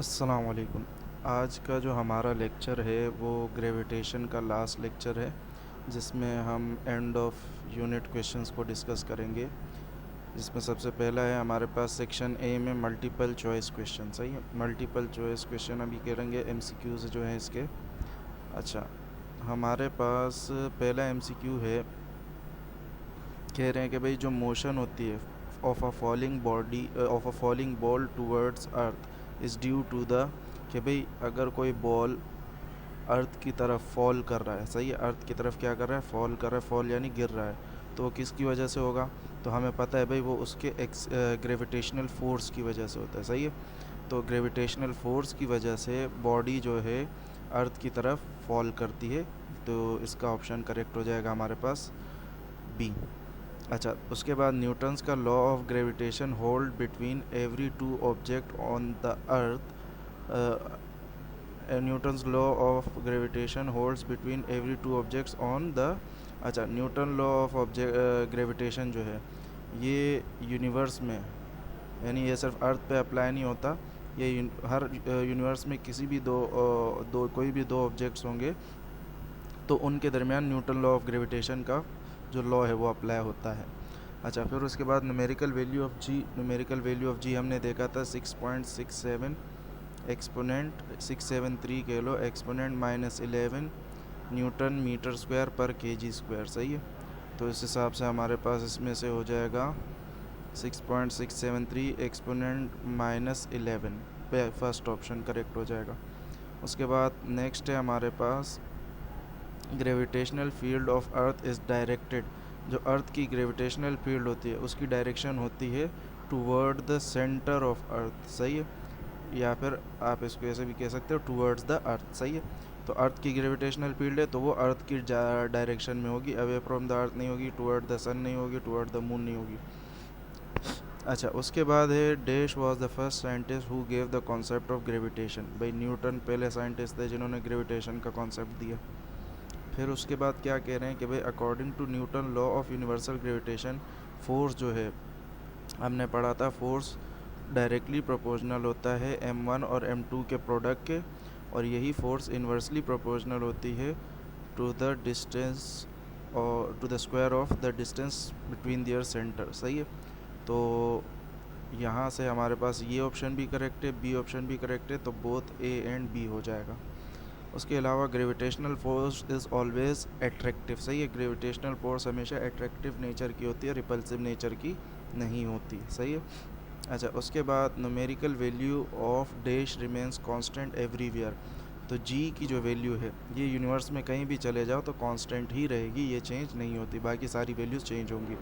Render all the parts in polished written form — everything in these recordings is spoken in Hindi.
अस्सलाम वालेकुम। आज का जो हमारा लेक्चर है वो ग्रेविटेशन का लास्ट लेक्चर है, जिसमें हम एंड ऑफ यूनिट क्वेश्चंस को डिस्कस करेंगे। जिसमें सबसे पहला है हमारे पास सेक्शन ए में मल्टीपल चॉइस क्वेश्चन। सही है, मल्टीपल चॉइस क्वेश्चन अभी करेंगे, एमसीक्यूज़ जो हैं इसके। अच्छा, हमारे पास पहला एमसीक्यू है, कह रहे हैं कि भाई जो मोशन होती है of a falling body of a falling ball towards earth is due to the, कि भाई अगर कोई बॉल अर्थ की तरफ फॉल कर रहा है, सही है, अर्थ की तरफ क्या कर रहा है, फॉल कर रहा है, फॉल यानी गिर रहा है, तो वो किसकी वजह से होगा? तो हमें पता है भाई वो उसके ग्रेविटेशनल फोर्स की वजह से होता है। सही है, तो ग्रेविटेशनल फोर्स की वजह से बॉडी जो है अर्थ की तरफ फॉल करती है, तो इसका ऑप्शन करेक्ट हो जाएगा हमारे पास बी। अच्छा, उसके बाद न्यूटन्स का law of gravitation hold between every two object on the earth. Newton's law of gravitation holds between every two objects on the. अच्छा, Newton law of object gravitation जो है ये यूनिवर्स में, यानी ये सिर्फ अर्थ पे अप्लाई नहीं होता, ये हर यूनिवर्स में किसी भी कोई भी दो ऑब्जेक्ट्स होंगे तो उनके दरमियान न्यूटन लॉ ऑफ ग्रेविटेशन का जो लॉ है वो अप्लाई होता है। अच्छा, फिर उसके बाद numerical value of G. Numerical value of G हमने देखा था 6.67 exponent 673 kilo exponent -11 newton metre square पर केजी स्क्वायर। सही है, तो इस हिसाब से हमारे पास इसमें से हो जाएगा 6.673 एक्सपोनेंट -11 पे फर्स्ट ऑप्शन करेक्ट हो जाएगा। उसके बाद नेक्स्ट है हमारे पास gravitational field of earth is directed. जो अर्थ की ग्रेविटेशनल फील्ड होती है उसकी डायरेक्शन होती है toward the centre of earth. सही है, या फिर आप इसको ऐसे भी कह सकते हो टूवर्ड्स द अर्थ। सही है, तो अर्थ की ग्रेविटेशनल फील्ड है तो वो अर्थ की डायरेक्शन में होगी, अवे फ्रॉम द अर्थ नहीं होगी, टूवर्ड द सन नहीं होगी, टूवर्ड द मून नहीं होगी। अच्छा, उसके बाद है dash was the first scientist who gave the concept of gravitation. भाई न्यूटन पहले साइंटिस्ट थे जिन्होंने ग्रेविटेशन का कॉन्सेप्ट दिया। फिर उसके बाद क्या कह रहे हैं कि भाई according to Newton law of universal gravitation, force जो है हमने पढ़ा था, फोर्स डायरेक्टली प्रोपोर्शनल होता है m1 और m2 के प्रोडक्ट के, और यही फोर्स इन्वर्सली प्रोपोर्शनल होती है टू द डिस्टेंस और to the square of the distance between their centre. सही है, तो यहाँ से हमारे पास ये ऑप्शन भी करेक्ट है, बी ऑप्शन भी करेक्ट है, तो बोथ ए एंड बी हो जाएगा। उसके अलावा gravitational force is always attractive. सही है, ग्रेविटेशनल फोर्स हमेशा एट्रैक्टिव नेचर की होती है, रिपल्सिव नेचर की नहीं होती। सही है। अच्छा, उसके बाद numerical value of dash remains constant everywhere. तो जी की जो वैल्यू है ये यूनिवर्स में कहीं भी चले जाओ तो कांस्टेंट ही रहेगी, ये चेंज नहीं होती, बाकी सारी वैल्यूज़ चेंज होंगी।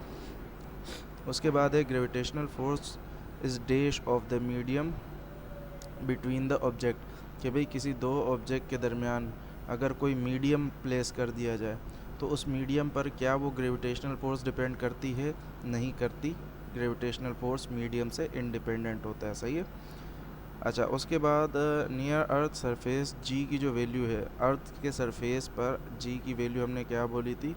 उसके बाद है gravitational force is dash of the medium between the object. कि भाई किसी दो ऑब्जेक्ट के दरमियान अगर कोई मीडियम प्लेस कर दिया जाए तो उस मीडियम पर क्या वो ग्रेविटेशनल फोर्स डिपेंड करती है? नहीं करती, ग्रेविटेशनल फोर्स मीडियम से इंडिपेंडेंट होता है। सही है। अच्छा, उसके बाद नियर अर्थ सरफेस जी की जो वैल्यू है, अर्थ के सरफेस पर जी की वैल्यू हमने क्या बोली थी?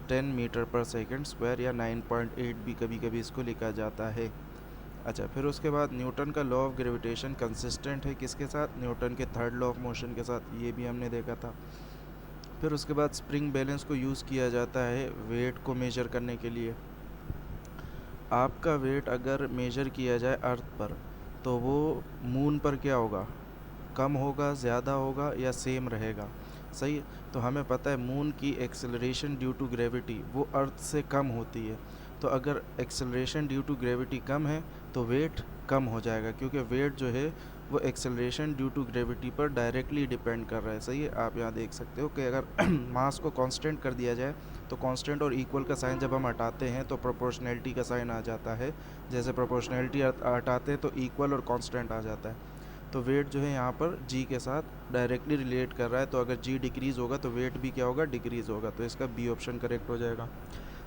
10 मीटर पर सेकंड स्क्वायर, या 9.8 भी कभी कभी इसको लिखा जाता है। अच्छा, फिर उसके बाद न्यूटन का लॉ ऑफ ग्रेविटेशन कंसिस्टेंट है किसके साथ? न्यूटन के थर्ड लॉ ऑफ मोशन के साथ, ये भी हमने देखा था। फिर उसके बाद स्प्रिंग बैलेंस को यूज़ किया जाता है वेट को मेजर करने के लिए। आपका वेट अगर मेजर किया जाए अर्थ पर तो वो मून पर क्या होगा? कम होगा, ज़्यादा होगा, या सेम रहेगा? सही है, तो हमें पता है मून की एक्सेलरेशन ड्यू टू ग्रेविटी वो अर्थ से कम होती है, तो अगर एक्सेलरेशन ड्यू टू ग्रेविटी कम है तो वेट कम हो जाएगा, क्योंकि वेट जो है वो एक्सेलरेशन ड्यू टू ग्रेविटी पर डायरेक्टली डिपेंड कर रहा है। सही है, आप यहाँ देख सकते हो कि अगर मास को कांस्टेंट कर दिया जाए तो कांस्टेंट और इक्वल का साइन जब हम हटाते हैं तो प्रोपोर्शनैलिटी का साइन आ जाता है, जैसे प्रोपोर्शनैलिटी हटाते हैं तो इक्वल और कांस्टेंट आ जाता है। तो वेट जो है यहाँ पर जी के साथ डायरेक्टली रिलेट कर रहा है, तो अगर जी डिक्रीज़ होगा तो वेट भी क्या होगा? डिक्रीज़ होगा, तो इसका बी ऑप्शन करेक्ट हो जाएगा।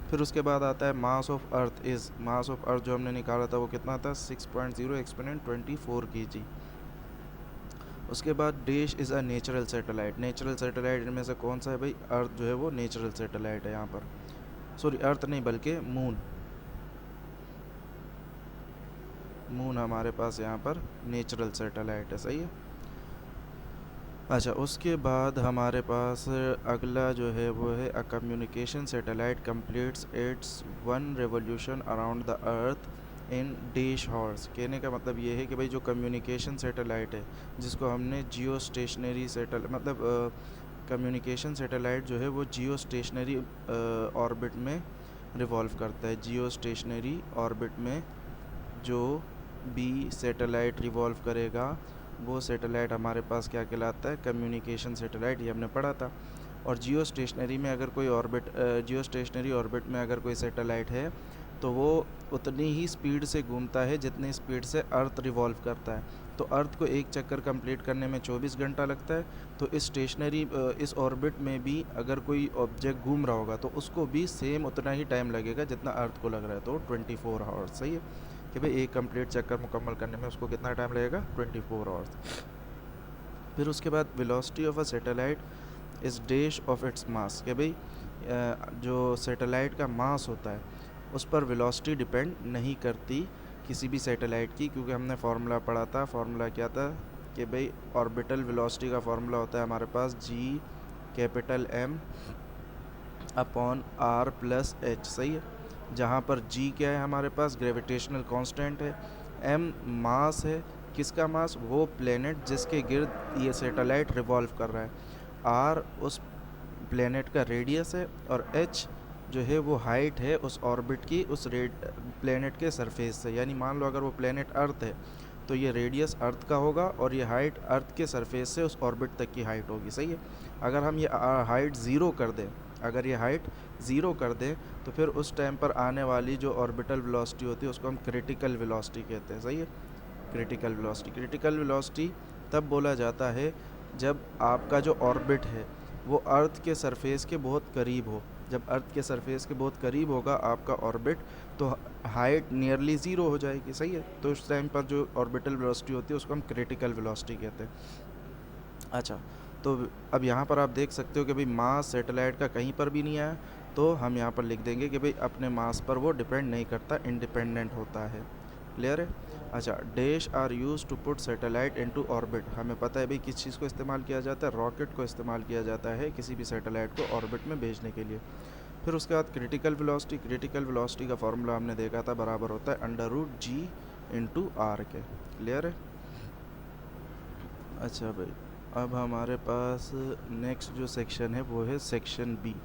फिर उसके बाद आता है मास of earth is, mass of earth जो हमने निकाला था वो कितना था? 6.0 एक्सपोनेंट 24 kg। उसके बाद dash is a natural satellite. Natural satellite इनमें से कौन सा है भाई? अर्थ जो है वो नेचुरल सैटेलाइट है यहाँ पर, सॉरी अर्थ नहीं बल्कि मून। मून हमारे पास यहाँ पर नेचुरल सैटेलाइट है, सही है। अच्छा, उसके बाद हमारे पास अगला जो है वो है a communication satellite completes it's 1 revolution around the earth in dash horse. कहने का मतलब ये है कि भाई जो कम्युनिकेशन सैटेलाइट है जिसको हमने जियो स्टेशनरी सैटेलाइट मतलब कम्युनिकेशन सैटेलाइट जो है वो जियो स्टेशनरी ऑर्बिट में रिवॉल्व करता है। जियो स्टेशनरी ऑर्बिट में जो भी सैटेलाइट रिवॉल्व करेगा वो सैटेलाइट हमारे पास क्या कहलाता है, कम्युनिकेशन सैटेलाइट, ये हमने पढ़ा था। और जियो स्टेशनरी में अगर कोई ऑर्बिट जियो स्टेशनरी ऑर्बिट में अगर कोई सैटेलाइट है तो वो उतनी ही स्पीड से घूमता है जितनी स्पीड से अर्थ रिवॉल्व करता है। तो अर्थ को एक चक्कर कंप्लीट करने में 24 घंटा लगता है, तो इस ऑर्बिट में भी अगर कोई ऑब्जेक्ट घूम रहा होगा तो उसको भी सेम उतना ही टाइम लगेगा जितना अर्थ को लग रहा है, तो 24 आवर्स, सही है कि भाई एक कंप्लीट चक्कर मुकम्मल करने में उसको कितना टाइम लगेगा, 24 आवर्स। फिर उसके बाद वेलोसिटी ऑफ अ सैटेलाइट इस डैश ऑफ इट्स मास, कि भाई जो सैटेलाइट का मास होता है उस पर वेलोसिटी डिपेंड नहीं करती किसी भी सैटेलाइट की, क्योंकि हमने फार्मूला पढ़ा था। फार्मूला क्या था कि भाई ऑर्बिटल वेलोसिटी का फार्मूला होता है हमारे पास G upon R plus H, सही है। जहाँ पर G क्या है हमारे पास, ग्रेविटेशनल कांस्टेंट है। M मास है, किसका मास, वो प्लेनेट जिसके गिर्द ये सैटेलाइट रिवॉल्व कर रहा है। R उस प्लेनेट का रेडियस है, और H जो है वो हाइट है उस ऑर्बिट की उस प्लेनेट के सरफेस से। यानी मान लो अगर वो प्लेनेट अर्थ है तो ये रेडियस अर्थ का होगा और ये हाइट अर्थ के सरफेस से उस ऑर्बिट तक की हाइट होगी, सही है। अगर हम ये हाइट ज़ीरो कर दें, अगर ये हाइट ज़ीरो कर दें तो फिर उस टाइम पर आने वाली जो ऑर्बिटल वेलोसिटी होती है उसको हम क्रिटिकल वेलोसिटी कहते हैं, सही है। क्रिटिकल वेलोसिटी तब बोला जाता है जब आपका जो ऑर्बिट है वो अर्थ के सरफेस के बहुत करीब हो। जब अर्थ के सरफेस के बहुत करीब होगा आपका ऑर्बिट तो हाइट नियरली ज़ीरो हो जाएगी, सही है। तो उस टाइम पर जो ऑर्बिटल वेलोसिटी होती है उसको हम क्रिटिकल वेलोसिटी कहते हैं। अच्छा, तो अब यहाँ पर आप देख सकते हो कि भाई मास सैटेलाइट का कहीं पर भी नहीं आया, तो हम यहाँ पर लिख देंगे कि भाई अपने मास पर वो डिपेंड नहीं करता, इंडिपेंडेंट होता है। क्लियर है। अच्छा, dash are used to put satellite into orbit. हमें पता है भाई किस चीज़ को इस्तेमाल किया जाता है, रॉकेट को इस्तेमाल किया जाता है किसी भी सैटेलाइट को ऑर्बिट में भेजने के लिए। फिर उसके बाद क्रिटिकल वेलोसिटी का फॉर्मूला हमने देखा था, बराबर होता है √G इंटू आर के। क्लियर है। अच्छा भाई, अब हमारे पास नेक्स्ट जो सेक्शन है वो है सेक्शन बी।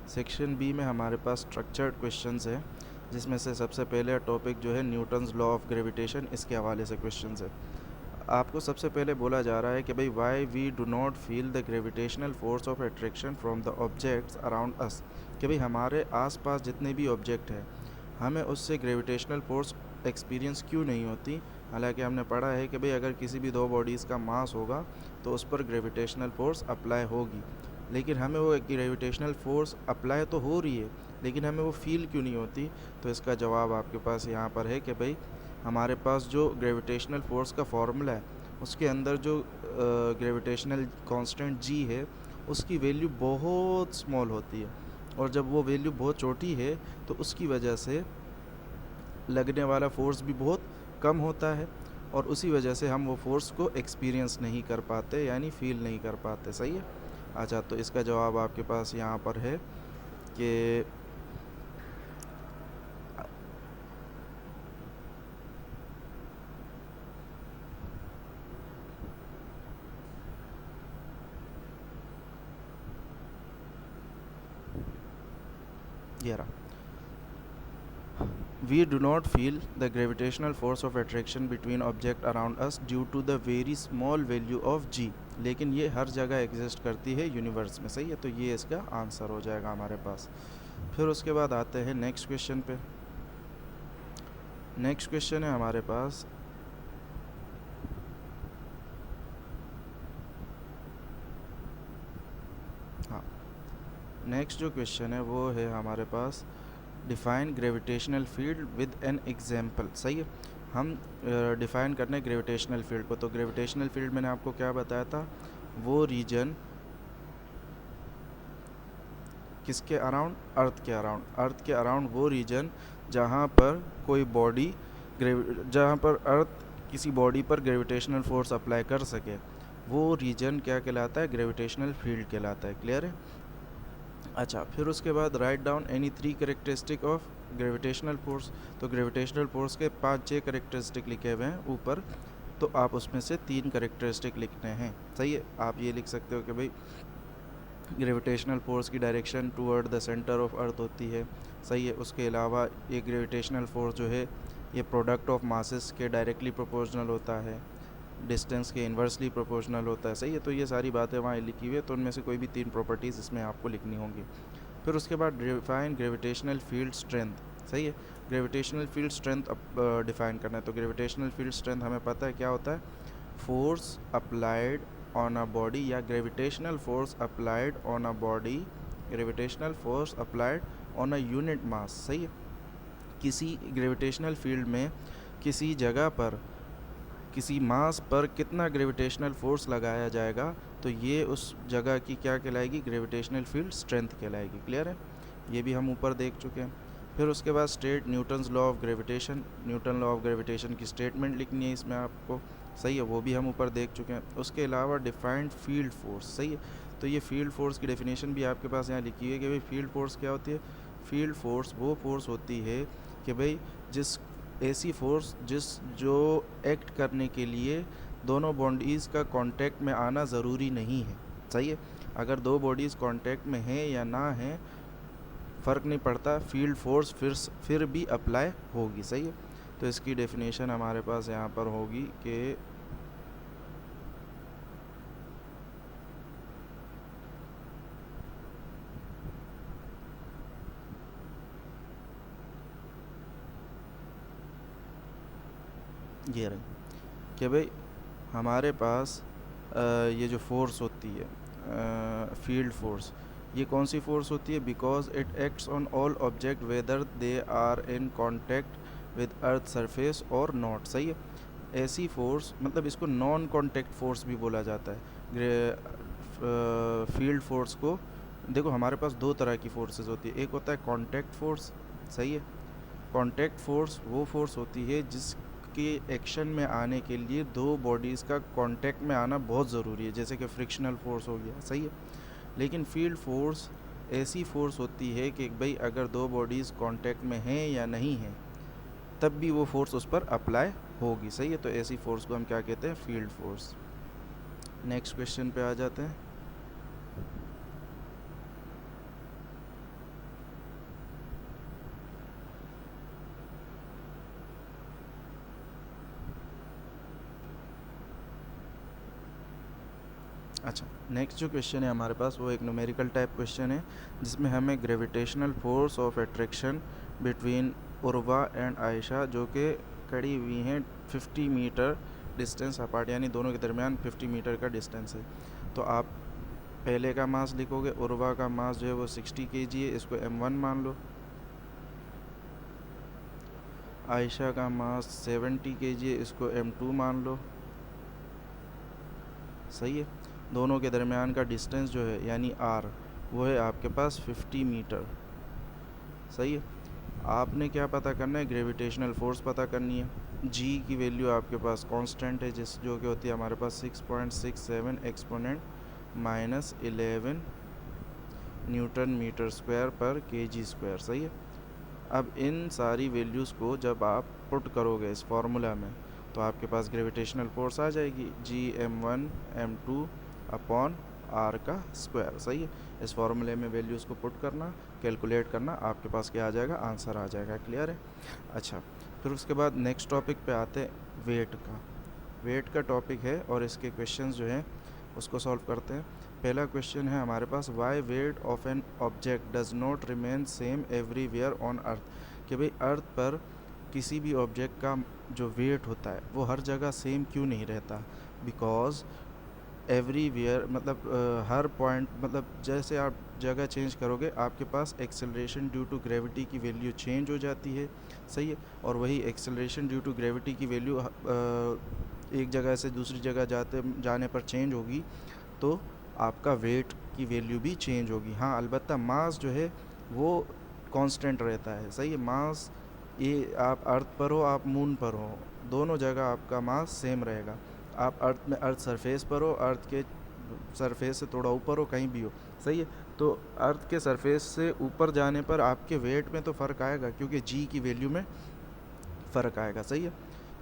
सेक्शन बी में हमारे पास स्ट्रक्चर्ड क्वेश्चंस है, जिसमें से सबसे पहले टॉपिक जो है न्यूटन्स लॉ ऑफ ग्रेविटेशन, इसके हवाले से क्वेश्चंस है। आपको सबसे पहले बोला जा रहा है कि भाई why we do not feel the gravitational force of attraction from the objects around us, कि भाई हमारे आसपास जितने भी ऑब्जेक्ट हैं हमें उससे ग्रेविटेशनल फोर्स एक्सपीरियंस क्यों नहीं होती। हालांकि हमने पढ़ा है कि भाई अगर किसी भी दो बॉडीज़ का मास होगा तो उस पर ग्रेविटेशनल फोर्स अप्लाई होगी, लेकिन हमें वो ग्रेविटेशनल फोर्स अप्लाई तो हो रही है लेकिन हमें वो फील क्यों नहीं होती। तो इसका जवाब आपके पास यहाँ पर है कि भाई हमारे पास जो ग्रेविटेशनल फोर्स का फॉर्मूला है उसके अंदर जो ग्रेविटेशनल कांस्टेंट G है उसकी वैल्यू बहुत स्मॉल होती है, और जब वो वैल्यू बहुत छोटी है तो उसकी वजह से लगने वाला फोर्स भी बहुत कम होता है, और उसी वजह से हम वो फोर्स को एक्सपीरियंस नहीं कर पाते, यानी फील नहीं कर पाते, सही है। अच्छा, तो इसका जवाब आपके पास यहाँ पर है कि ये रहा, we do not feel the gravitational force of attraction between object around us due to the very small value of G, लेकिन ये हर जगह एग्जिस्ट करती है यूनिवर्स में, सही है। तो ये इसका आंसर हो जाएगा हमारे पास। फिर उसके बाद आते हैं नेक्स्ट क्वेश्चन पे। नेक्स्ट क्वेश्चन है हमारे पास हाँ, नेक्स्ट जो क्वेश्चन है वो है हमारे पास define gravitational field with an example, सही है। हम डिफ़ाइन करने ग्रेविटेशनल फील्ड को, तो ग्रेविटेशनल फील्ड मैंने आपको क्या बताया था, वो रीजन किसके अराउंड, अर्थ के अराउंड वो रीजन जहाँ पर कोई बॉडी जहाँ पर अर्थ किसी बॉडी पर ग्रेविटेशनल फोर्स अप्लाई कर सके वो रीजन क्या कहलाता है, ग्रेविटेशनल फील्ड कहलाता है। क्लियर है। अच्छा, फिर उसके बाद write down any 3 characteristic of gravitational force. तो ग्रेविटेशनल फोर्स के 5-6 कैरेक्टरिस्टिक लिखे हुए हैं ऊपर, तो आप उसमें से 3 कैरेक्टरिस्टिक लिखने हैं। सही है। आप ये लिख सकते हो कि भाई ग्रेविटेशनल फोर्स की direction toward the centre of अर्थ होती है। सही है। उसके अलावा ये ग्रेविटेशनल फोर्स जो है ये प्रोडक्ट ऑफ मासेस के डायरेक्टली प्रोपोर्शनल होता है, डिस्टेंस के इन्वर्सली प्रोपोर्शनल होता है। सही है। तो ये सारी बातें वहाँ लिखी हुई है, तो उनमें से कोई भी 3 प्रॉपर्टीज़ इसमें आपको लिखनी होंगी। फिर उसके बाद डिफाइन ग्रेविटेशनल फील्ड स्ट्रेंथ। सही है। ग्रेविटेशनल फील्ड स्ट्रेंथ डिफाइन करना है। तो ग्रेविटेशनल फील्ड स्ट्रेंथ हमें पता है क्या होता है, force applied on a body या gravitational force applied on a body, gravitational force applied on a unit mass. सही है। किसी ग्रेविटेशनल फील्ड में किसी जगह पर किसी मास पर कितना ग्रेविटेशनल फोर्स लगाया जाएगा तो ये उस जगह की क्या कहलाएगी, ग्रेविटेशनल फील्ड स्ट्रेंथ कहलाएगी। क्लियर है। ये भी हम ऊपर देख चुके हैं। फिर उसके बाद state Newton's law of gravitation. Newton law of gravitation की स्टेटमेंट लिखनी है इसमें आपको। सही है। वो भी हम ऊपर देख चुके हैं। उसके अलावा डिफाइंड फील्ड फोर्स। सही है। तो ये फील्ड फोर्स की डेफिनेशन भी आपके पास यहाँ लिखी है कि भाई फील्ड फोर्स क्या होती है। फील्ड फोर्स वो फोर्स होती है कि भाई जिस ऐसी फोर्स जो एक्ट करने के लिए दोनों बॉडीज़ का कांटेक्ट में आना ज़रूरी नहीं है। सही है। अगर दो बॉडीज़ कांटेक्ट में हैं या ना हैं फ़र्क नहीं पड़ता, फील्ड फोर्स फिर भी अप्लाई होगी। सही है। तो इसकी डेफिनेशन हमारे पास यहाँ पर होगी कि ये रही कि भाई हमारे पास ये जो फोर्स होती है फील्ड फोर्स, ये कौन सी फोर्स होती है, because it acts on all object whether they are in contact with earth surface और नॉट। सही है। ऐसी फोर्स मतलब इसको नॉन कांटेक्ट फोर्स भी बोला जाता है। फील्ड फोर्स को देखो हमारे पास दो तरह की फोर्सेस होती है, एक होता है कांटेक्ट फोर्स। सही है। कांटेक्ट फोर्स वो फोर्स होती है जिसके एक्शन में आने के लिए दो बॉडीज़ का कांटेक्ट में आना बहुत ज़रूरी है, जैसे कि फ्रिक्शनल फोर्स हो गया। सही है। लेकिन फील्ड फोर्स ऐसी फोर्स होती है कि भाई अगर दो बॉडीज़ कांटेक्ट में हैं या नहीं हैं तब भी वो फोर्स उस पर अप्लाई होगी। सही है। तो ऐसी फोर्स को हम क्या कहते हैं, फील्ड फोर्स। नेक्स्ट क्वेश्चन पे आ जाते हैं। अच्छा, नेक्स्ट जो क्वेश्चन है हमारे पास वो एक न्यूमेरिकल टाइप क्वेश्चन है जिसमें हमें gravitational force of attraction between Urva and Ayesha जो कि खड़ी हुई हैं 50 मीटर डिस्टेंस अपार्ट, यानी दोनों के दरमियान 50 मीटर का डिस्टेंस है। तो आप पहले का मास लिखोगे, उर्वा का मास जो है वो 60 kg है, इसको m1 मान लो। आयशा का मास 70 kg है, इसको m2 मान लो। सही है। दोनों के दरमियान का डिस्टेंस जो है यानी r वो है आपके पास 50 मीटर। सही है। आपने क्या पता करना है, ग्रेविटेशनल फोर्स पता करनी है। g की वैल्यू आपके पास कांस्टेंट है जो कि होती है हमारे पास 6.67 एक्सपोनेंट -11 न्यूटन मीटर स्क्वायर पर kg स्क्वायर। सही है। अब इन सारी वैल्यूज़ को जब आप पुट करोगे इस फार्मूला में तो आपके पास ग्रेविटेशनल फोर्स आ जाएगी Gm1 m2 अपॉन r का स्क्वायर। सही है। इस फार्मूले में वैल्यूज़ को पुट करना, कैलकुलेट करना, आपके पास क्या आ जाएगा, आंसर आ जाएगा। क्लियर है। अच्छा, फिर उसके बाद नेक्स्ट टॉपिक पे आते हैं वेट का। वेट का टॉपिक है और इसके क्वेश्चंस जो हैं उसको सॉल्व करते हैं। पहला क्वेश्चन है हमारे पास, why weight of an object does not remain same everywhere on earth. कि भाई अर्थ पर किसी भी ऑब्जेक्ट का जो वेट होता है वो हर जगह सेम क्यों नहीं रहता, बिकॉज एवरीवेयर मतलब हर पॉइंट मतलब जैसे आप जगह चेंज करोगे आपके पास एक्सेलरेशन ड्यू टू ग्रेविटी की वैल्यू चेंज हो जाती है। सही है। और वही एक्सेलरेशन ड्यू टू ग्रेविटी की वैल्यू एक जगह से दूसरी जगह जाने पर चेंज होगी तो आपका वेट की वैल्यू भी चेंज होगी। हाँ, अलबत्ता मास जो है वो कांस्टेंट रहता है। सही है। मास ये आप अर्थ पर हो आप मून पर हो, दोनों जगह आपका मास सेम रहेगा। आप अर्थ में अर्थ सरफेस पर हो, अर्थ के सरफेस से थोड़ा ऊपर हो, कहीं भी हो, सही है। तो अर्थ के सरफेस से ऊपर जाने पर आपके वेट में तो फ़र्क आएगा, क्योंकि जी की वैल्यू में फ़र्क आएगा, सही है।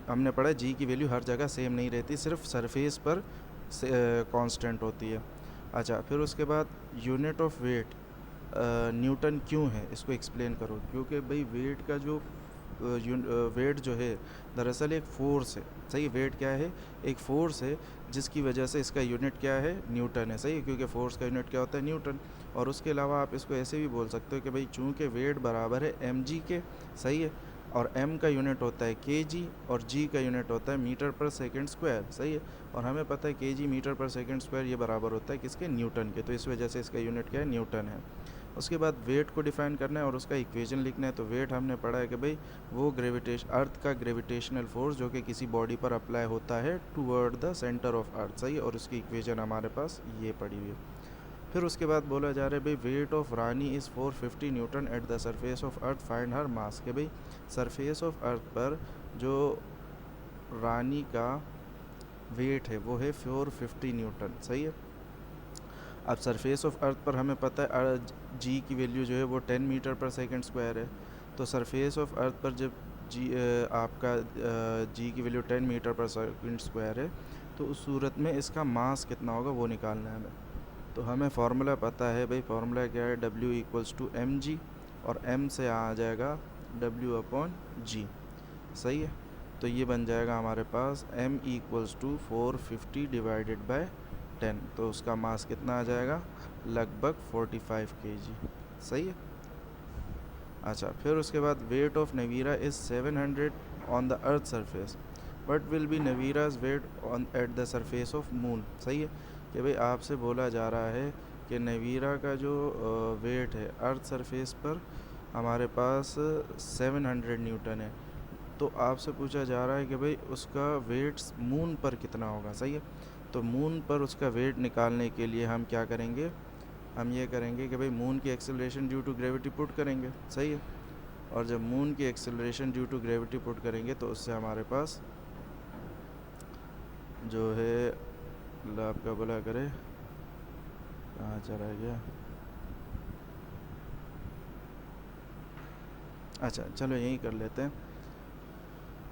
हमने पढ़ा जी की वैल्यू हर जगह सेम नहीं रहती, सिर्फ सरफेस पर कांस्टेंट होती है। अच्छा, फिर उसके बाद यूनिट ऑफ वेट न्यूटन क्यों है, इसको एक्सप्लेन करो। क्योंकि भाई वेट का जो वेट जो है दरअसल एक फ़ोर्स है, सही। वेट क्या है, एक फ़ोर्स है, जिसकी वजह से इसका यूनिट क्या है, न्यूटन है, सही। क्योंकि फ़ोर्स का यूनिट क्या होता है, न्यूटन। और उसके अलावा आप इसको ऐसे भी बोल सकते हो कि भाई चूँकि वेट बराबर है mg के, सही है, और m का यूनिट होता है kg और g का यूनिट होता है मीटर पर सेकंड स्क्वायर, सही है। और हमें पता है kg मीटर पर सेकंड स्क्वायर ये बराबर होता है किसके, न्यूटन के। तो इस वजह से इसका यूनिट क्या है, न्यूटन है। उसके बाद वेट को डिफ़ाइन करना है और उसका इक्वेशन लिखना है। तो वेट हमने पढ़ा है कि भाई वो अर्थ का ग्रेविटेशनल फोर्स जो कि किसी बॉडी पर अप्लाई होता है toward the centre of earth, सही। और उसकी इक्वेशन हमारे पास ये पड़ी हुई है। फिर उसके बाद बोला जा रहा है भाई weight of Rani is 450 newton at the surface of earth, find her mass. के भाई सरफेस ऑफ अर्थ पर जो रानी का वेट है वो है 450 न्यूटन, सही है। अब सरफेस ऑफ अर्थ पर हमें पता है जी की वैल्यू जो है वो 10 मीटर पर सेकंड स्क्वायर है। तो सरफेस ऑफ अर्थ पर जब आपका जी की वैल्यू 10 मीटर पर सेकंड स्क्वायर है, तो उस सूरत में इसका मास कितना होगा वो निकालना है हमें। तो हमें फार्मूला पता है भाई, फार्मूला क्या है, W इक्वल्स टू mg, और m से आ जाएगा W अपॉन जी, सही है। तो ये बन जाएगा हमारे पास m equals to 450 divided by 10। तो उसका मास कितना आ जाएगा, लगभग 45 kg, सही है। अच्छा, फिर उसके बाद weight of Navira is 700 on the earth surface, what will be Navira's weight on at the surface of moon, सही है। कि भाई आपसे बोला जा रहा है कि नवीरा का जो वेट है अर्थ सरफेस पर हमारे पास 700 न्यूटन है। तो आपसे पूछा जा रहा है कि भाई उसका वेट मून पर कितना होगा, सही है। तो मून पर उसका वेट निकालने के लिए हम क्या करेंगे, हम ये करेंगे कि भाई मून की acceleration due to gravity put करेंगे, सही है। और जब मून की acceleration due to gravity put करेंगे तो उससे हमारे पास जो है आपका बोला करे, कहाँ चला गया, अच्छा चलो यही कर लेते हैं।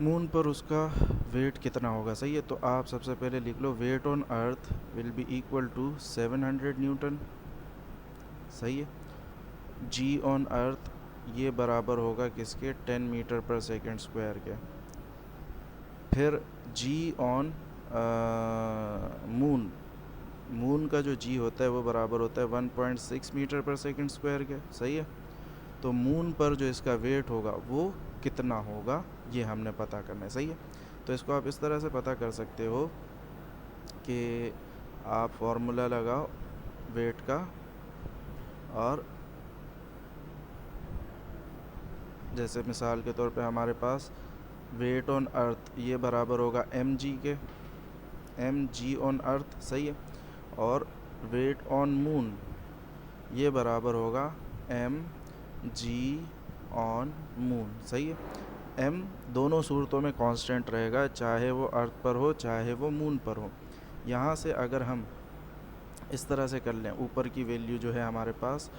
मून पर उसका वेट कितना होगा, सही है। तो आप सबसे पहले लिख लो weight on earth will be equal to 700 newton, सही है। जी ऑन अर्थ ये बराबर होगा किसके, 10 मीटर पर सेकंड स्क्वायर के। फिर जी ऑन मून, मून का जो जी होता है वो बराबर होता है 1.6 मीटर पर सेकंड स्क्वायर के, सही है। तो मून पर जो इसका वेट होगा वो कितना होगा ये हमने पता करना है, सही है। तो इसको आप इस तरह से पता कर सकते हो कि आप फॉर्मूला लगाओ वेट का, और जैसे मिसाल के तौर पे हमारे पास वेट ऑन अर्थ ये बराबर होगा mg के, mg ऑन अर्थ, सही है। और वेट ऑन मून ये बराबर होगा mg ऑन मून, सही है। m दोनों सूरतों में कांस्टेंट रहेगा, चाहे वो अर्थ पर हो चाहे वो मून पर हो। यहाँ से अगर हम इस तरह से कर लें, ऊपर की वैल्यू जो है हमारे पास,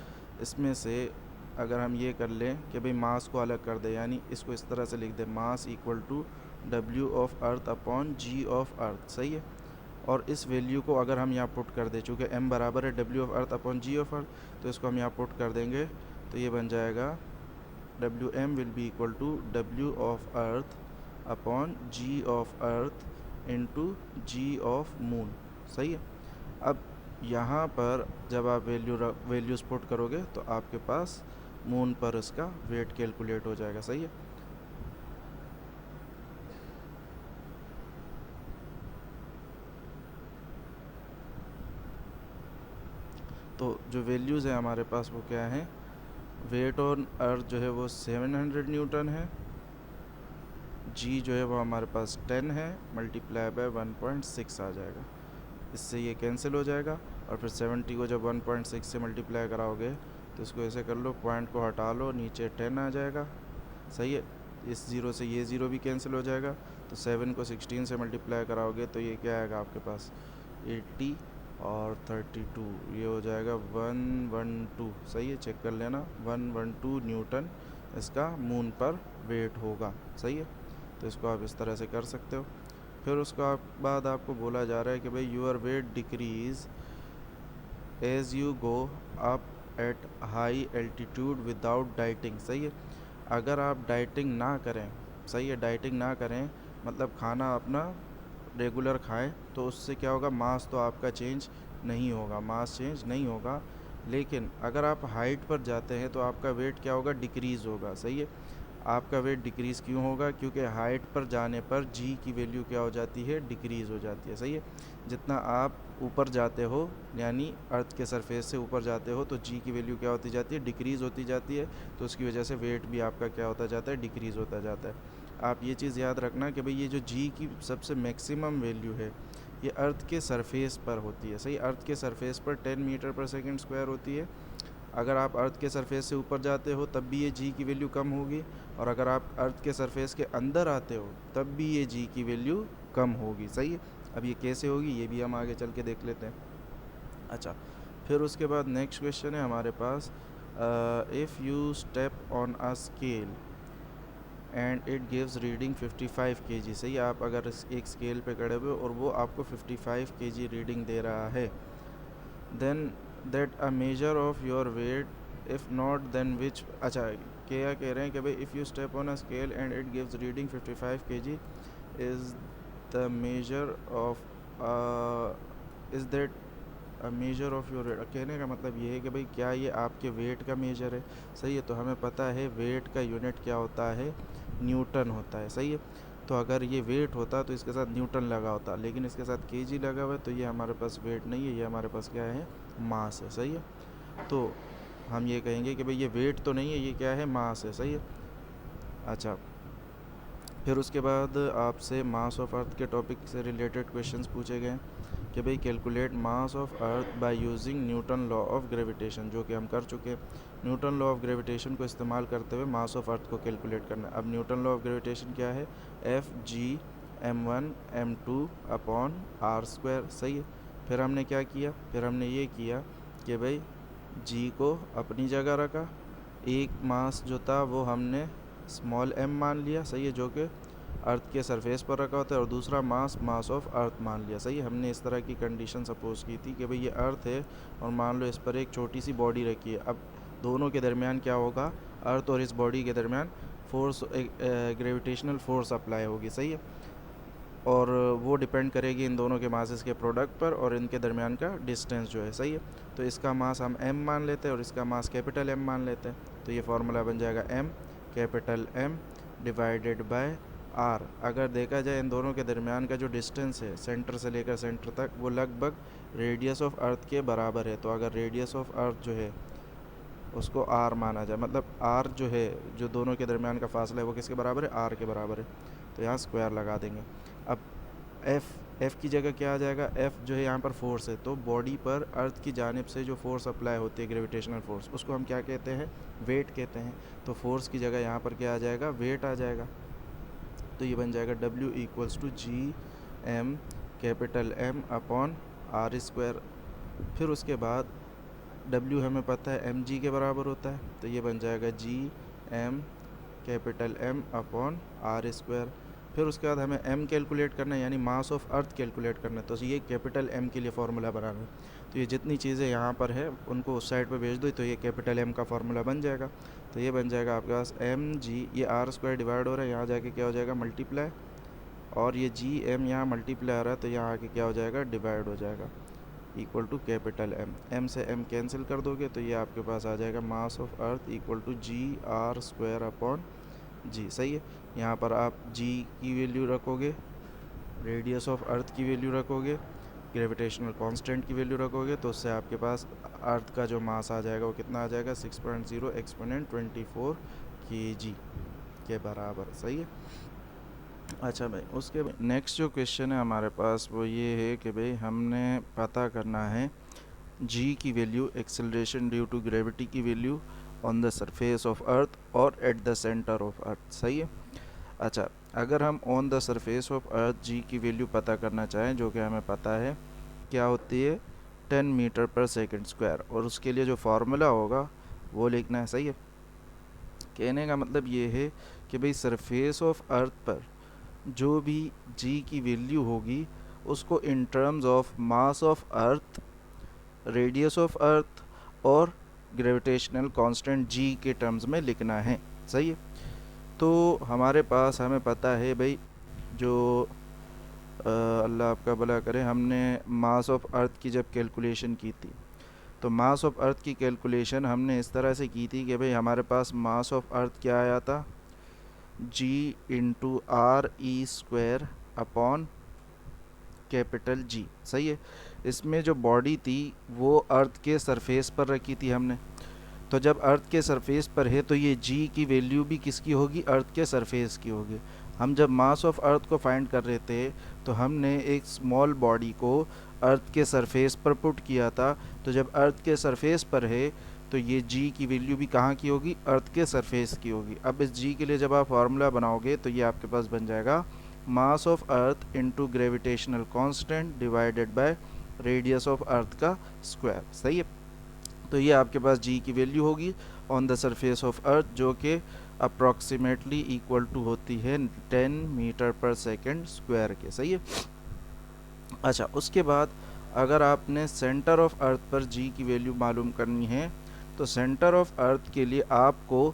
इसमें से अगर हम ये कर लें कि भाई मास को अलग कर दे, यानी इसको इस तरह से लिख दे, mass equal to W of earth upon G of earth, सही है। और इस वैल्यू को अगर हम यहाँ पुट कर दें, चूँकि m बराबर है W of earth upon G of अर्थ, तो इसको हम यहाँ पुट कर देंगे, तो ये बन जाएगा WM will be equal to W of earth upon G of earth into G of moon, सही है। अब यहाँ पर जब आप वैल्यूज़ पुट करोगे तो आपके पास मून पर इसका वेट कैलकुलेट हो जाएगा, सही है। तो जो वैल्यूज़ है हमारे पास वो क्या है, वेट ऑन अर्थ जो है वो 700 न्यूटन है, जी जो है वो हमारे पास 10 है, मल्टीप्लाई बाय 1.6 आ जाएगा। इससे ये कैंसिल हो जाएगा, और फिर 70 को जब 1.6 से मल्टीप्लाई कराओगे तो इसको ऐसे कर लो, पॉइंट को हटा लो, नीचे 10 आ जाएगा, सही है। इस ज़ीरो से ये ज़ीरो भी कैंसिल हो जाएगा, तो 7 को 16 से मल्टीप्लाई कराओगे तो ये क्या आएगा आपके पास 80 और 32, ये हो जाएगा 112। सही है, चेक कर लेना, 112 न्यूटन इसका मून पर वेट होगा। सही है, तो इसको आप इस तरह से कर सकते हो। फिर उसका बाद आपको बोला जा रहा है कि भाई your weight decrease as you go up at high altitude without dieting. सही है, अगर आप डाइटिंग ना करें, सही है, डाइटिंग ना करें मतलब खाना अपना रेगुलर खाएं, तो उससे क्या होगा, मास तो आपका चेंज नहीं होगा, मास चेंज नहीं होगा। लेकिन अगर आप हाइट पर जाते हैं तो आपका वेट क्या होगा, डिक्रीज़ होगा। सही है, आपका वेट डिक्रीज़ क्यों होगा, क्योंकि हाइट पर जाने पर जी की वैल्यू क्या हो जाती है, डिक्रीज़ हो जाती है। सही है, जितना आप ऊपर जाते हो यानी अर्थ के सरफेस से ऊपर जाते हो तो जी की वैल्यू क्या होती जाती है, डिक्रीज़ होती जाती है, तो उसकी वजह से वेट भी आपका क्या होता जाता है, डिक्रीज़ होता जाता है। आप ये चीज़ याद रखना कि भाई ये जो जी की सबसे मैक्सिमम वैल्यू है ये अर्थ के सरफेस पर होती है। सही, अर्थ के सरफेस पर 10 मीटर पर सेकंड स्क्वायर होती है। अगर आप अर्थ के सरफेस से ऊपर जाते हो तब भी ये जी की वैल्यू कम होगी, और अगर आप अर्थ के सरफेस के अंदर आते हो तब भी ये जी की वैल्यू कम होगी। सही है, अब ये कैसे होगी ये भी हम आगे चल के देख लेते हैं। अच्छा, फिर उसके बाद नेक्स्ट क्वेश्चन है हमारे पास, if you step on a scale and it gives reading 55 kg। सही, आप अगर एक स्केल पे खड़े हुए और वो आपको 55 kg रीडिंग दे रहा है, then that a measure of your weight, if not then which. अच्छा, क्या कह रहे हैं कि भाई if you step on a scale and it gives reading 55 kg, is the measure of is that a measure of your weight. कहने का मतलब ये है कि भाई क्या ये आपके वेट का मेजर है। सही है, तो हमें पता है वेट का यूनिट क्या होता है, न्यूटन होता है। सही है, तो अगर ये वेट होता तो इसके साथ न्यूटन लगा होता, लेकिन इसके साथ केजी लगा हुआ है, तो ये हमारे पास वेट नहीं है, ये हमारे पास क्या है, मास है। सही है, तो हम ये कहेंगे कि भाई ये वेट तो नहीं है, ये क्या है, मास है। सही है। अच्छा, फिर उसके बाद आपसे मास ऑफ अर्थ के टॉपिक से रिलेटेड क्वेश्चंस पूछे गए कि भाई calculate mass of earth by using Newton law of gravitation, जो कि हम कर चुके हैं। न्यूटन लॉ ऑफ ग्रेविटेशन को इस्तेमाल करते हुए मास ऑफ अर्थ को कैलकुलेट करना। अब न्यूटन लॉ ऑफ ग्रेविटेशन क्या है, Fg(m1 m2 अपॉन r²। सही है, फिर हमने क्या किया, फिर हमने ये किया कि भाई g को अपनी जगह रखा, एक मास जो था वो हमने स्मॉल m मान लिया। सही है, जो कि अर्थ के सरफेस पर रखा होता है, और दूसरा मास ऑफ अर्थ मान लिया। सही है, हमने इस तरह की कंडीशन सपोज की थी कि भाई ये अर्थ है और मान लो इस पर एक छोटी सी बॉडी रखी है। अब दोनों के दरमियान क्या होगा, अर्थ और इस बॉडी के दरमियान फोर्स, ग्रेविटेशनल फोर्स अप्लाई होगी। सही है, और वो डिपेंड करेगी इन दोनों के मासेस के प्रोडक्ट पर और इनके दरमियान का डिस्टेंस जो है। सही है, तो इसका मास हम m मान लेते हैं और इसका मास कैपिटल M मान लेते हैं, तो ये फार्मूला बन जाएगा m capital M divided by r। अगर देखा जाए इन दोनों के दरमियान का जो डिस्टेंस है सेंटर से लेकर सेंटर तक, वो लगभग रेडियस ऑफ अर्थ के बराबर है। तो अगर रेडियस ऑफ अर्थ जो है उसको r माना जाए, मतलब r जो है, जो दोनों के दरमियान का फासला है वो किसके बराबर है, r के बराबर है, तो यहाँ स्क्वायर लगा देंगे। अब f की जगह क्या आ जाएगा, f जो है यहाँ पर फोर्स है, तो बॉडी पर अर्थ की जानिब से जो फोर्स अप्लाई होती है, ग्रेविटेशनल फोर्स, उसको हम क्या कहते हैं, वेट कहते हैं। तो फोर्स की जगह यहाँ पर क्या आ जाएगा, वेट आ जाएगा। तो ये बन जाएगा W equals to G(m) capital M upon r²। फिर उसके बाद W हमें पता है mg के बराबर होता है, तो ये बन जाएगा G(m) capital M upon r²। फिर उसके बाद हमें m कैलकुलेट करना है, यानी मास ऑफ अर्थ कैलकुलेट करना है, तो ये कैपिटल M के लिए फार्मूला बनाना है। तो ये जितनी चीज़ें यहाँ पर है उनको उस साइड पे भेज दो, तो ये कैपिटल M का फार्मूला बन जाएगा। तो ये बन जाएगा आपके पास mg, ये r² डिवाइड हो रहा है, यहाँ जाके क्या हो जाएगा, मल्टीप्लाई, और ये Gm यहाँ मल्टीप्लाई आ रहा है, तो यहाँ आके क्या हो जाएगा, डिवाइड हो जाएगा, इक्वल टू कैपिटल M से M कैंसिल कर दोगे तो ये आपके पास आ जाएगा mass of earth equal to G(r²) upon G। सही है, यहाँ पर आप G की वैल्यू रखोगे, रेडियस ऑफ अर्थ की वैल्यू रखोगे, ग्रेविटेशनल कांस्टेंट की वैल्यू रखोगे, तो उससे आपके पास अर्थ का जो मास आ जाएगा वो कितना आ जाएगा, 6.0 एक्सपोनेंट 24 kg के बराबर। सही है। अच्छा भाई, उसके नेक्स्ट जो क्वेश्चन है हमारे पास वो ये है कि भाई हमने पता करना है जी की value, acceleration due to gravity की value, on the surface of earth और at the centre of earth. सही है। अच्छा, अगर हम on the surface of earth G की वैल्यू पता करना चाहें, जो कि हमें पता है क्या होती है 10 मीटर पर सेकंड स्क्वायर, और उसके लिए जो फार्मूला होगा वो लिखना है। सही है। कहने का मतलब ये है कि भाई सरफेस ऑफ अर्थ पर जो भी जी की वैल्यू होगी उसको इन terms of mass of earth, radius of earth और ग्रेविटेशनल कांस्टेंट जी के टर्म्स में लिखना है। सही है। तो हमारे पास हमें पता है भाई, जो अल्लाह आपका भला करे, हमने मास ऑफ अर्थ की जब कैलकुलेशन की थी तो मास ऑफ अर्थ की कैलकुलेशन हमने इस तरह से की थी कि भाई हमारे पास मास ऑफ अर्थ क्या आया था, G into R E square upon capital G. सही है। इसमें जो बॉडी थी वो अर्थ के सरफेस पर रखी थी हमने, तो जब अर्थ के सरफेस पर है तो ये जी की वैल्यू भी किसकी होगी, अर्थ के सरफेस की होगी। हम जब मास ऑफ अर्थ को फाइंड कर रहे थे तो हमने एक स्मॉल बॉडी को अर्थ के सरफेस पर पुट किया था, तो जब अर्थ के सरफेस पर है तो ये जी की वैल्यू भी कहाँ की होगी, अर्थ के सरफेस की होगी। अब इस जी के लिए जब आप फार्मूला बनाओगे तो ये आपके पास बन जाएगा mass of earth into gravitational constant divided by radius of earth का स्क्वायर। सही है। तो ये आपके पास जी की वैल्यू होगी on the surface of earth, जो कि अप्रॉक्सीमेटली इक्वल टू होती है 10 मीटर पर सेकंड स्क्वायर के। सही है। अच्छा, उसके बाद अगर आपने सेंटर ऑफ अर्थ पर जी की वैल्यू मालूम करनी है तो सेंटर ऑफ अर्थ के लिए आपको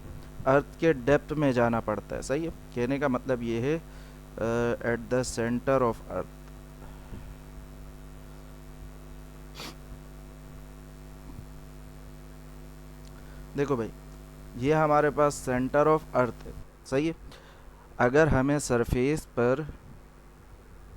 अर्थ के डेप्थ में जाना पड़ता है। सही है। कहने का मतलब ये है एट द सेंटर ऑफ अर्थ, देखो भाई ये हमारे पास सेंटर ऑफ अर्थ है। सही है। अगर हमें सरफेस पर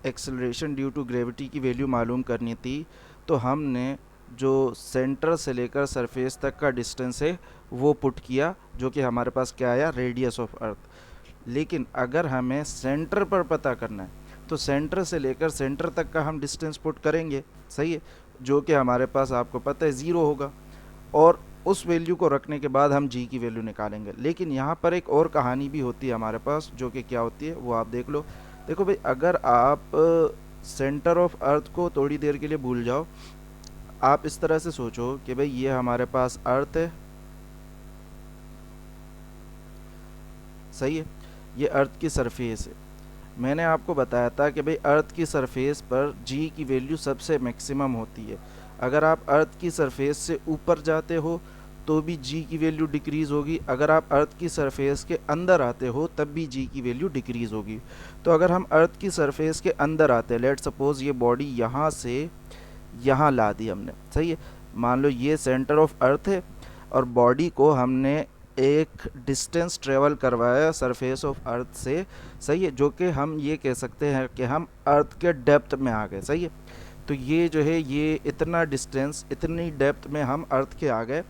एक्सेलरेशन ड्यू टू ग्रेविटी की वैल्यू मालूम करनी थी तो हमने जो सेंटर से लेकर सरफेस तक का डिस्टेंस है वो पुट किया, जो कि हमारे पास क्या आया, रेडियस ऑफ अर्थ। लेकिन अगर हमें सेंटर पर पता करना है तो सेंटर से लेकर सेंटर तक का हम डिस्टेंस पुट करेंगे। सही है। जो कि हमारे पास आपको पता है 0 होगा, और उस वैल्यू को रखने के बाद हम जी की वैल्यू निकालेंगे। लेकिन यहाँ पर एक और कहानी भी होती है हमारे पास, जो कि क्या होती है वो आप देख लो। देखो भाई, अगर आप सेंटर ऑफ अर्थ को थोड़ी देर के लिए भूल जाओ, आप इस तरह से सोचो कि भाई ये हमारे पास अर्थ है। सही है। ये अर्थ की सरफेस है। मैंने आपको बताया था कि भाई अर्थ की सरफेस पर जी की वैल्यू सबसे मैक्सिमम होती है। अगर आप अर्थ की सरफेस से ऊपर जाते हो तो भी जी की वैल्यू डिक्रीज़ होगी, अगर आप अर्थ की सरफेस के अंदर आते हो तब भी जी की वैल्यू डिक्रीज़ होगी। तो अगर हम अर्थ की सरफेस के अंदर आते हैं, लेट सपोज ये बॉडी यहाँ से यहाँ ला दी हमने। सही है। मान लो ये सेंटर ऑफ अर्थ है और बॉडी को हमने एक डिस्टेंस ट्रेवल करवाया सरफेस ऑफ अर्थ से। सही है। जो कि हम ये कह सकते हैं कि हम अर्थ के डेप्थ में आ गए। सही है। तो ये जो है ये इतना डिस्टेंस, इतनी डेप्थ में हम अर्थ के आ गए।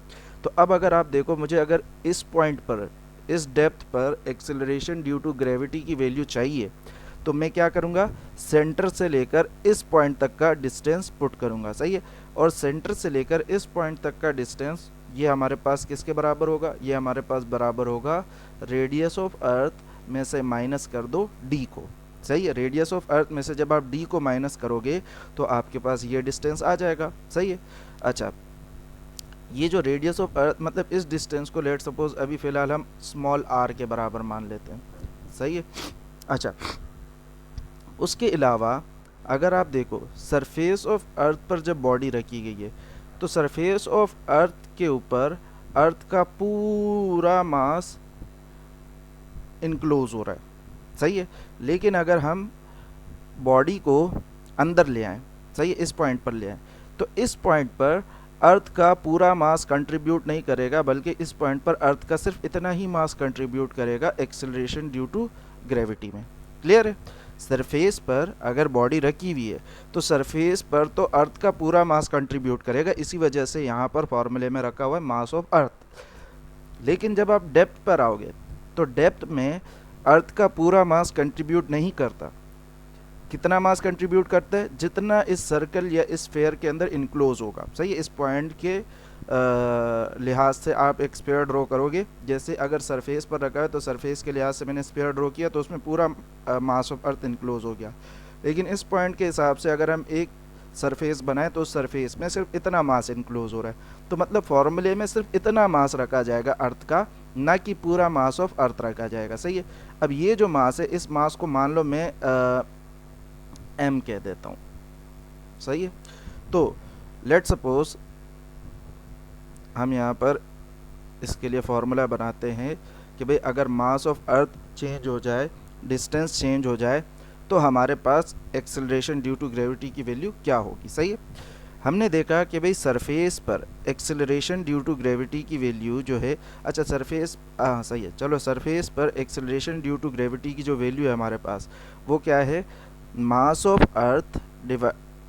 तो अब अगर आप देखो, मुझे अगर इस पॉइंट पर, इस डेप्थ पर एक्सेलरेशन ड्यू टू ग्रेविटी की वैल्यू चाहिए तो मैं क्या करूँगा, सेंटर से लेकर इस पॉइंट तक का डिस्टेंस पुट करूँगा। सही है। और सेंटर से लेकर इस पॉइंट तक का डिस्टेंस ये हमारे पास किसके बराबर होगा, ये हमारे पास बराबर होगा रेडियस ऑफ अर्थ में से माइनस कर दो डी को। सही है। रेडियस ऑफ अर्थ में से जब आप डी को माइनस करोगे तो आपके पास ये डिस्टेंस आ जाएगा। सही है। अच्छा, ये जो रेडियस ऑफ अर्थ, मतलब इस डिस्टेंस को लेट सपोज अभी फ़िलहाल हम स्मॉल आर के बराबर मान लेते हैं। सही है। अच्छा, उसके अलावा अगर आप देखो सरफेस ऑफ अर्थ पर जब बॉडी रखी गई है तो सरफेस ऑफ अर्थ के ऊपर अर्थ का पूरा मास इनक्लोज हो रहा है। सही है। लेकिन अगर हम बॉडी को अंदर ले आएँ, सही है, इस पॉइंट पर ले आएँ, तो इस पॉइंट पर अर्थ का पूरा मास कंट्रीब्यूट नहीं करेगा, बल्कि इस पॉइंट पर अर्थ का सिर्फ इतना ही मास कंट्रीब्यूट करेगा एक्सेलरेशन ड्यू टू ग्रेविटी में। क्लियर है। सरफेस पर अगर बॉडी रखी हुई है तो सरफेस पर तो अर्थ का पूरा मास कंट्रीब्यूट करेगा, इसी वजह से यहाँ पर फॉर्मूले में रखा हुआ है मास ऑफ अर्थ। लेकिन जब आप डेप्थ पर आओगे तो डेप्थ में अर्थ का पूरा मास कंट्रीब्यूट नहीं करता, कितना मास कंट्रीब्यूट करता है, जितना इस सर्कल या इस स्फीयर के अंदर इनक्लोज होगा। सही है, इस पॉइंट के लिहाज से आप एक स्फीयर ड्रॉ करोगे। जैसे अगर सरफेस पर रखा है तो सरफेस के लिहाज से मैंने स्फीयर ड्रॉ किया तो उसमें पूरा मास ऑफ अर्थ इनक्लोज हो गया। लेकिन इस पॉइंट के हिसाब से अगर हम एक सरफेस बनाए तो उस सरफेस में सिर्फ इतना मास इनक्लोज हो रहा है। तो मतलब फॉर्मूले में सिर्फ इतना मास रखा जाएगा अर्थ का, ना कि पूरा मास ऑफ अर्थ रखा जाएगा। सही है। अब ये जो मास है, इस मास को मान लो मैं एम कह देता हूँ। सही है। तो लेट सपोज हम यहाँ पर इसके लिए फॉर्मूला बनाते हैं कि भाई अगर मास ऑफ अर्थ चेंज हो जाए, डिस्टेंस चेंज हो जाए, तो हमारे पास एक्सेलरेशन ड्यू टू ग्रेविटी की वैल्यू क्या होगी। सही है। हमने देखा कि भाई सरफेस पर एक्सेलरेशन ड्यू टू ग्रेविटी की वैल्यू जो है, अच्छा सरफेस, सही है, चलो सरफेस पर एक्सेलरेशन ड्यू टू ग्रेविटी की जो वैल्यू है हमारे पास, वो क्या है, मास of earth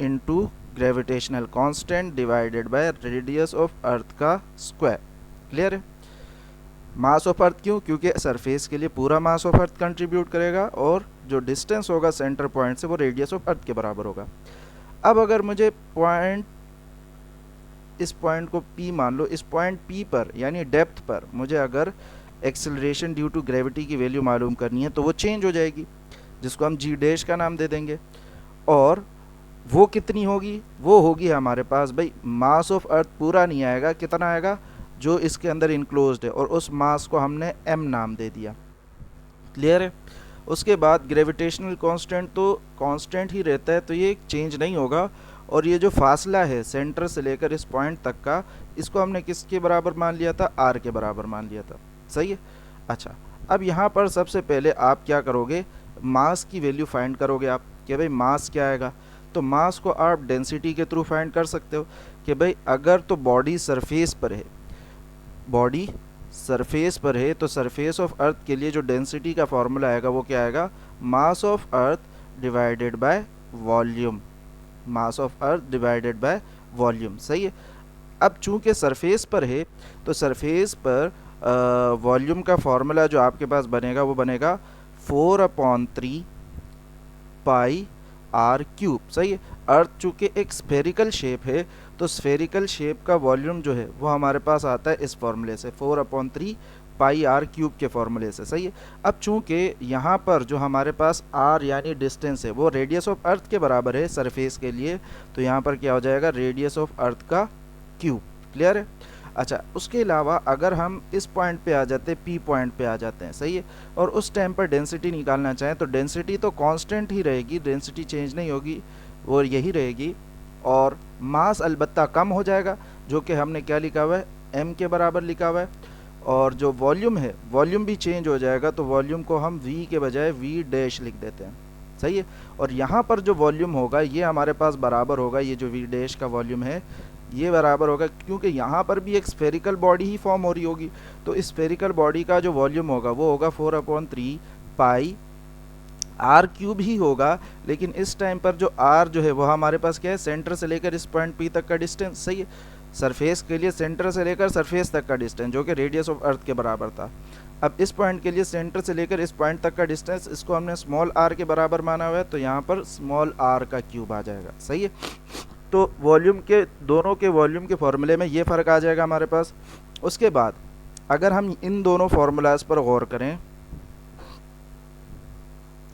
into gravitational constant divided by radius of earth का स्क्वायर। क्लियर है। मास ऑफ अर्थ क्यों, क्योंकि सरफेस के लिए पूरा मास ऑफ अर्थ कंट्रीब्यूट करेगा और जो डिस्टेंस होगा सेंटर पॉइंट से वो रेडियस ऑफ अर्थ के बराबर होगा। अब अगर मुझे पॉइंट, इस पॉइंट को P मान लो, इस पॉइंट P पर यानी डेप्थ पर मुझे अगर एक्सेलरेशन ड्यू टू ग्रेविटी की वैल्यू मालूम करनी है तो वो चेंज हो जाएगी, जिसको हम G डैश का नाम दे देंगे। और वो कितनी होगी, वो होगी हमारे पास भाई मास ऑफ अर्थ पूरा नहीं आएगा, कितना आएगा, जो इसके अंदर इनक्लोज्ड है, और उस मास को हमने m नाम दे दिया। क्लियर है। उसके बाद ग्रेविटेशनल कांस्टेंट तो कांस्टेंट ही रहता है, तो ये चेंज नहीं होगा। और ये जो फासला है सेंटर से लेकर इस पॉइंट तक का, इसको हमने किसके बराबर मान लिया था, r के बराबर मान लिया था। सही है। अच्छा, अब यहाँ पर सबसे पहले आप क्या करोगे, मास की वैल्यू फाइंड करोगे आप कि भाई मास क्या आएगा। तो मास को आप डेंसिटी के थ्रू फाइंड कर सकते हो कि भाई अगर तो बॉडी सरफेस पर है, बॉडी सरफेस पर है, तो सरफेस ऑफ अर्थ के लिए जो डेंसिटी का फॉर्मूला आएगा वो क्या आएगा, मास of earth divided by volume, mass of earth divided by volume. सही है। अब चूंकि सरफेस पर है तो सरफेस पर वॉल्यूम का फॉर्मूला जो आपके पास बनेगा वो बनेगा 4/3 पाई आर क्यूब। सही है। अर्थ चूंकि एक स्फेरिकल शेप है तो स्फेरिकल शेप का वॉल्यूम जो है वो हमारे पास आता है इस फॉर्मूले से, 4/3 पाई आर क्यूब के फॉर्मूले से। सही है। अब चूंकि यहाँ पर जो हमारे पास आर यानी डिस्टेंस है वो रेडियस ऑफ अर्थ के बराबर है सरफेस के लिए, तो यहाँ पर क्या हो जाएगा, रेडियस ऑफ अर्थ का क्यूब। क्लियर है। अच्छा, उसके अलावा अगर हम इस पॉइंट पे आ जाते हैं, पी पॉइंट पे आ जाते हैं। सही है। और उस टाइम पर डेंसिटी निकालना चाहें तो डेंसिटी तो कांस्टेंट ही रहेगी, डेंसिटी चेंज नहीं होगी, वो यही रहेगी। और मास अलबत्ता कम हो जाएगा, जो कि हमने क्या लिखा हुआ है, m के बराबर लिखा हुआ है। और जो वॉल्यूम है, वॉल्यूम भी चेंज हो जाएगा, तो वॉल्यूम को हम v के बजाय v डैश लिख देते हैं। सही है। और यहाँ पर जो वॉल्यूम होगा ये हमारे पास बराबर होगा, ये जो v डैश का वॉल्यूम है ये बराबर होगा, क्योंकि यहाँ पर भी एक स्फेरिकल बॉडी ही फॉर्म हो रही होगी, तो इस स्फेरिकल बॉडी का जो वॉल्यूम होगा वो होगा 4/3 पाई आर क्यूब ही होगा। लेकिन इस टाइम पर जो आर जो है वो हमारे पास क्या है, सेंटर से लेकर इस पॉइंट पी तक का डिस्टेंस। सही है। सरफेस के लिए सेंटर से लेकर सरफेस तक का डिस्टेंस जो कि रेडियस ऑफ अर्थ के बराबर था। अब इस पॉइंट के लिए सेंटर से लेकर इस पॉइंट तक का डिस्टेंस, इसको हमने स्मॉल आर के बराबर माना हुआ है, तो यहाँ पर स्मॉल आर का क्यूब आ जाएगा। सही है। तो वॉल्यूम के, दोनों के वॉल्यूम के फॉर्मूले में ये फ़र्क आ जाएगा हमारे पास। उसके बाद अगर हम इन दोनों फार्मूलाज पर गौर करें,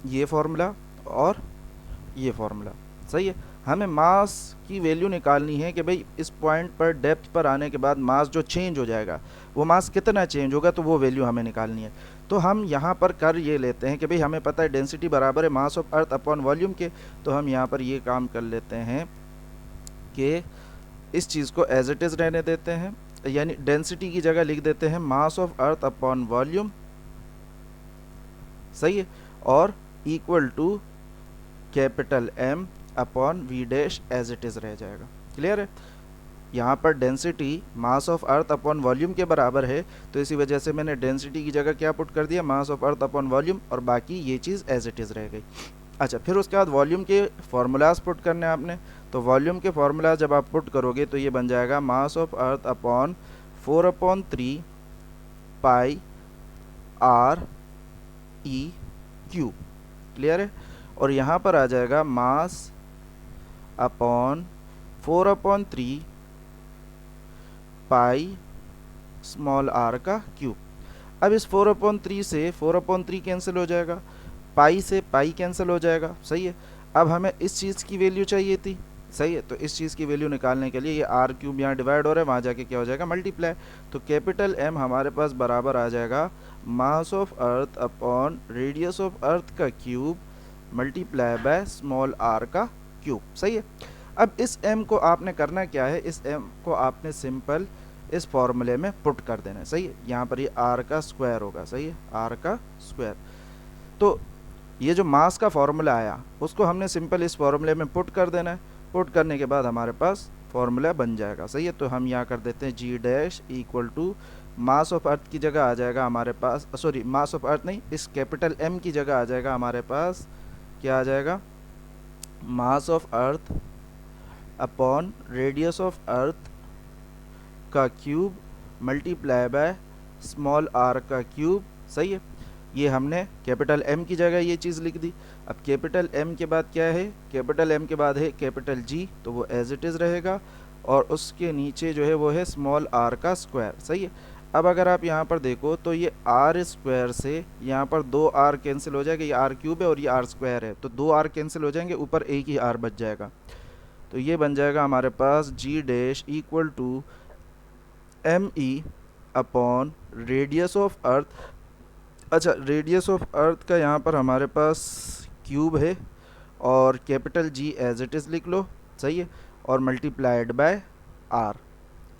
ये फार्मूला और ये फार्मूला। सही है। हमें मास की वैल्यू निकालनी है कि भाई इस पॉइंट पर डेप्थ पर आने के बाद मास जो चेंज हो जाएगा वो मास कितना चेंज होगा, तो वो वैल्यू हमें निकालनी है। तो हम यहाँ पर कर ये लेते हैं कि भाई हमें पता है डेंसिटी बराबर है मास ऑफ अर्थ अपॉन वॉल्यूम के, तो हम यहाँ पर ये काम कर लेते हैं कि इस चीज़ को एज इट इज़ रहने देते हैं, यानी डेंसिटी की जगह लिख देते हैं mass of earth upon volume. सही है। और equal to capital M upon V dash as it is रह जाएगा। क्लियर है। यहाँ पर density mass of earth upon volume के बराबर है, तो इसी वजह से मैंने डेंसिटी की जगह क्या पुट कर दिया, मास ऑफ अर्थ अपॉन वॉल्यूम, और बाकी ये चीज़ एज इट इज़ रह गई। अच्छा, फिर उसके बाद वॉल्यूम के फार्मूलाज पुट करने हैं आपने, तो वॉल्यूम के फार्मूला जब आप पुट करोगे तो ये बन जाएगा mass of earth upon 4/3 pi R E cube. Clear है। और यहाँ पर आ जाएगा mass upon 4/3 pi small R का क्यूब। अब इस 4/3 से 4/3 कैंसिल हो जाएगा, पाई से पाई कैंसिल हो जाएगा, सही है। अब हमें इस चीज़ की वैल्यू चाहिए थी, सही है। तो इस चीज़ की वैल्यू निकालने के लिए ये आर क्यूब यहाँ डिवाइड हो रहा है, वहाँ जाके क्या हो जाएगा, मल्टीप्लाई। तो कैपिटल एम हमारे पास बराबर आ जाएगा mass of earth upon radius of earth का cube multiply by small R का क्यूब, सही है। अब इस m को आपने करना क्या है, इस m को आपने सिंपल इस फॉर्मूले में पुट कर देना है, सही है। यहाँ पर ये r का स्क्वायर होगा, सही है, r का स्क्वायर। तो ये जो मास का फॉर्मूला आया उसको हमने सिंपल इस फॉर्मूले में पुट कर देना है। पुट करने के बाद हमारे पास फॉर्मूला बन जाएगा, सही है। तो हम यहाँ कर देते हैं G dash equal to mass of earth की जगह आ जाएगा हमारे पास, सॉरी मास ऑफ अर्थ नहीं, इस कैपिटल M की जगह आ जाएगा हमारे पास, क्या आ जाएगा, mass of earth upon radius of earth का cube multiply by small R का क्यूब, सही है। ये हमने कैपिटल M की जगह ये चीज़ लिख दी। अब कैपिटल M के बाद क्या है, कैपिटल M के बाद है कैपिटल G, तो वो एज इट इज़ रहेगा, और उसके नीचे जो है वो है स्मॉल r का स्क्वायर, सही है। अब अगर आप यहाँ पर देखो तो ये r स्क्वायर से यहाँ पर 2r कैंसिल हो जाएगा, ये r क्यूब है और ये r स्क्वायर है, तो 2r कैंसिल हो जाएंगे, ऊपर एक ही r बच जाएगा। तो ये बन जाएगा हमारे पास g dash equal to ME upon radius of earth. अच्छा, रेडियस ऑफ अर्थ का यहाँ पर हमारे पास क्यूब है और capital G as it is लिख लो, सही है, और मल्टीप्लाइड बाय R,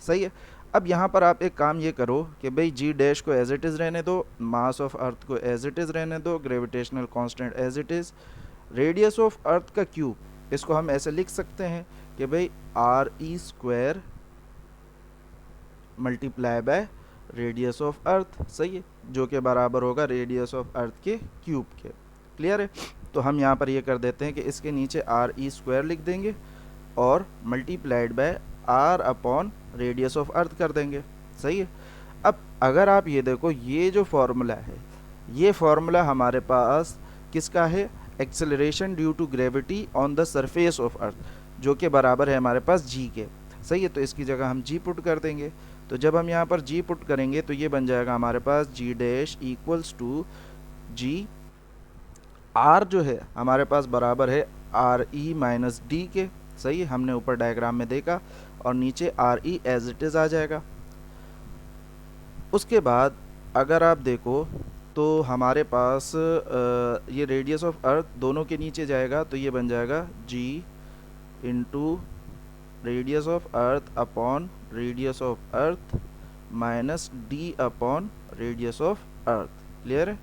सही है। अब यहाँ पर आप एक काम ये करो कि भाई G डैश को एज इट इज़ रहने दो, मास ऑफ अर्थ को एज इट इज़ रहने दो, gravitational constant as it is, radius of earth का क्यूब, इसको हम ऐसे लिख सकते हैं कि भाई RE square multiply by radius of earth, सही है, जो कि बराबर होगा रेडियस ऑफ अर्थ के क्यूब के। क्लियर है। तो हम यहाँ पर ये कर देते हैं कि इसके नीचे RE स्क्वायर लिख देंगे और multiplied by R upon radius of अर्थ कर देंगे, सही है। अब अगर आप ये देखो, ये जो फॉर्मूला है, ये फॉर्मूला हमारे पास किसका है, acceleration due to gravity on the surface of earth, जो कि बराबर है हमारे पास G के, सही है। तो इसकी जगह हम G पुट कर देंगे। तो जब हम यहाँ पर G पुट करेंगे तो ये बन जाएगा हमारे पास G dash equals to G, R जो है हमारे पास बराबर है RE माइनस D के, सही है, हमने ऊपर डायग्राम में देखा, और नीचे RE एज इट इज़ आ जाएगा। उसके बाद अगर आप देखो तो हमारे पास ये रेडियस ऑफ अर्थ दोनों के नीचे जाएगा, तो ये बन जाएगा G into radius of earth upon radius of earth minus D upon radius of earth. Clear है।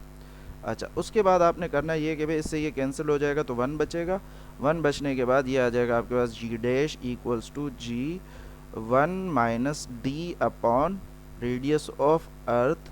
अच्छा, उसके बाद आपने करना ये कि भाई इससे ये कैंसिल हो जाएगा तो 1 बचेगा। 1 बचने के बाद ये आ जाएगा आपके पास G dash equals to G 1 minus D upon radius of earth.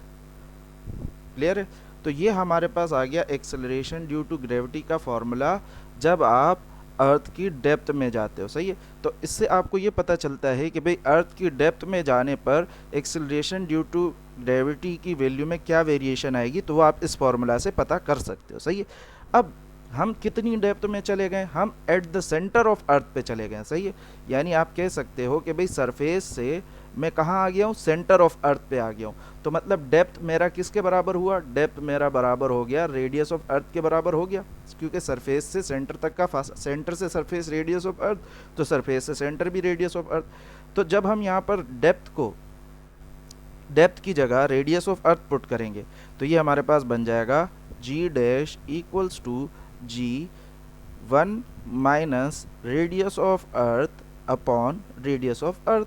Clear है। तो ये हमारे पास आ गया एक्सेलरेशन ड्यू टू ग्रेविटी का फॉर्मूला जब आप अर्थ की डेप्थ में जाते हो, सही है। तो इससे आपको ये पता चलता है कि भाई अर्थ की डेप्थ में जाने पर एक्सेलरेशन ड्यू टू ग्रेविटी की वैल्यू में क्या वेरिएशन आएगी, तो वो आप इस फॉर्मूला से पता कर सकते हो, सही है। अब हम कितनी डेप्थ में चले गए, हम एट द सेंटर ऑफ अर्थ पे चले गए, सही है। यानी आप कह सकते हो कि भाई सरफेस से मैं कहाँ आ गया हूँ, सेंटर ऑफ अर्थ पे आ गया हूँ। तो मतलब डेप्थ मेरा किसके बराबर हुआ, डेप्थ मेरा बराबर हो गया रेडियस ऑफ अर्थ के बराबर हो गया, क्योंकि सरफेस से सेंटर तक का सेंटर से सरफेस रेडियस ऑफ अर्थ, तो सरफेस से सेंटर भी रेडियस ऑफ अर्थ। तो जब हम यहाँ पर डेप्थ की जगह रेडियस ऑफ अर्थ पुट करेंगे तो ये हमारे पास बन जाएगा G dash equals to G 1 minus radius of earth upon radius of earth,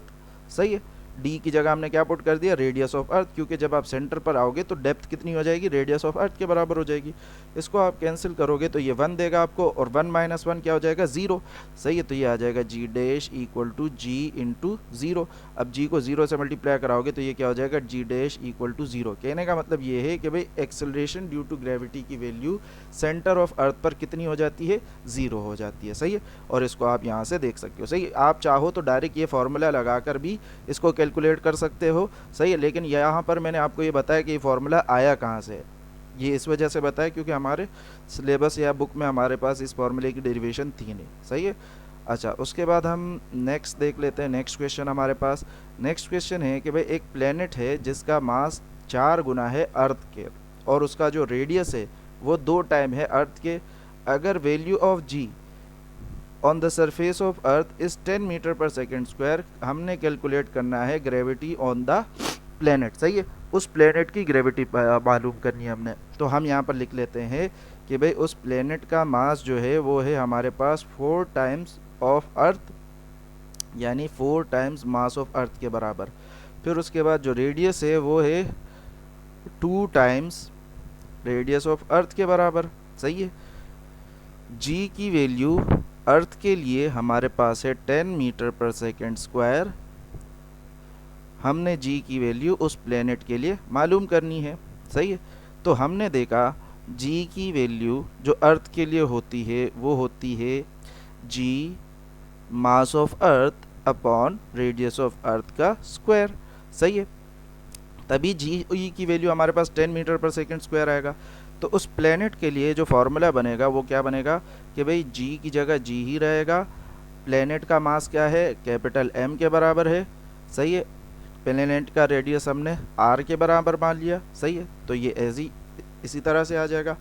सही है। D की जगह हमने क्या पुट कर दिया, रेडियस ऑफ अर्थ, क्योंकि जब आप सेंटर पर आओगे तो डेप्थ कितनी हो जाएगी, रेडियस ऑफ अर्थ के बराबर हो जाएगी। इसको आप कैंसिल करोगे तो ये 1 देगा आपको, और 1 माइनस 1 क्या हो जाएगा, 0, सही है। तो ये आ जाएगा G dash equal to G into 0। अब G को 0 से मल्टीप्लाई कराओगे तो ये क्या हो जाएगा, G डैश इक्वल टू 0। कहने का मतलब ये है कि भाई एक्सेलरेशन ड्यू टू ग्रेविटी की वैल्यू सेंटर ऑफ अर्थ पर कितनी हो जाती है, 0 हो जाती है, सही है। और इसको आप यहाँ से देख सकते हो, सही है। आप चाहो तो डायरेक्ट ये फॉर्मूला लगाकर भी इसको कैलकुलेट कर सकते हो, सही है। लेकिन यहाँ पर मैंने आपको ये बताया कि ये फॉर्मूला आया कहाँ से, ये इस वजह से बताया क्योंकि हमारे सिलेबस या बुक में हमारे पास इस फॉर्मूले की डेरिवेशन थी नहीं। सही है। अच्छा, उसके बाद हम नेक्स्ट देख लेते हैं। नेक्स्ट क्वेश्चन हमारे पास, नेक्स्ट क्वेश्चन है कि भाई एक प्लेनेट है जिसका मास 4 गुना है अर्थ के और उसका जो रेडियस है वो 2 टाइम है अर्थ के। अगर value of G on the surface of earth is 10 metre पर सेकेंड स्क्वायर, हमने कैलकुलेट करना है ग्रेविटी ऑन द प्लेनेट। सही है, उस प्लेनेट की ग्रेविटी मालूम करनी है हमने। तो हम यहाँ पर लिख लेते हैं कि भाई उस प्लेनेट का मास जो है वो है हमारे पास 4 टाइम्स ऑफ अर्थ, यानी 4 टाइम्स मास ऑफ अर्थ के बराबर। फिर उसके बाद जो रेडियस है वो है 2 टाइम्स रेडियस ऑफ अर्थ के बराबर। सही है। जी की वैल्यू अर्थ के लिए हमारे पास है 10 मीटर पर सेकेंड स्क्वायर, हमने जी की वैल्यू उस प्लेनेट के लिए मालूम करनी है। सही है। तो हमने देखा जी की वैल्यू जो अर्थ के लिए होती है वो होती है G mass of earth upon radius of earth का स्क्वायर। सही है। तभी जी की वैल्यू हमारे पास 10 मीटर पर सेकेंड स्क्वायर आएगा। तो उस प्लेनेट के लिए जो फार्मूला बनेगा वो क्या बनेगा कि भाई जी की जगह जी ही रहेगा। प्लेनेट का मास क्या है, कैपिटल एम के बराबर है। सही है। प्लेनेट का रेडियस हमने आर के बराबर मान लिया। सही है। तो ये एजी इसी तरह से आ जाएगा।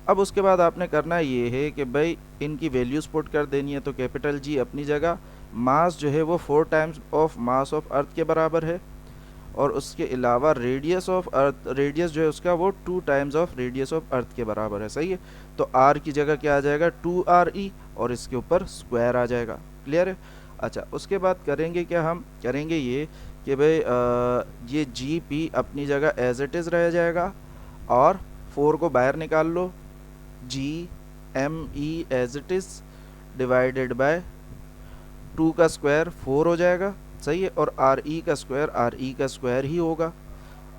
अब उसके बाद आपने करना ये है कि भाई इनकी वैल्यूज पुट कर देनी है। तो कैपिटल जी अपनी जगह, मास जो है वो 4 टाइम्स ऑफ मास ऑफ अर्थ के बराबर है और उसके अलावा रेडियस ऑफ अर्थ, रेडियस जो है उसका वो 2 टाइम्स ऑफ रेडियस ऑफ अर्थ के बराबर है। सही है। तो आर की जगह क्या आ जाएगा 2RE और इसके ऊपर स्क्वायर आ जाएगा। क्लियर है। अच्छा, उसके बाद करेंगे क्या, हम करेंगे ये कि भाई ये जी पी अपनी जगह एज इट इज़ रह जाएगा और 4 को बाहर निकाल लो, G M E as it is divided by 2 का स्क्वायर 4 हो जाएगा। सही है। और आर ई का स्क्वायर ही होगा।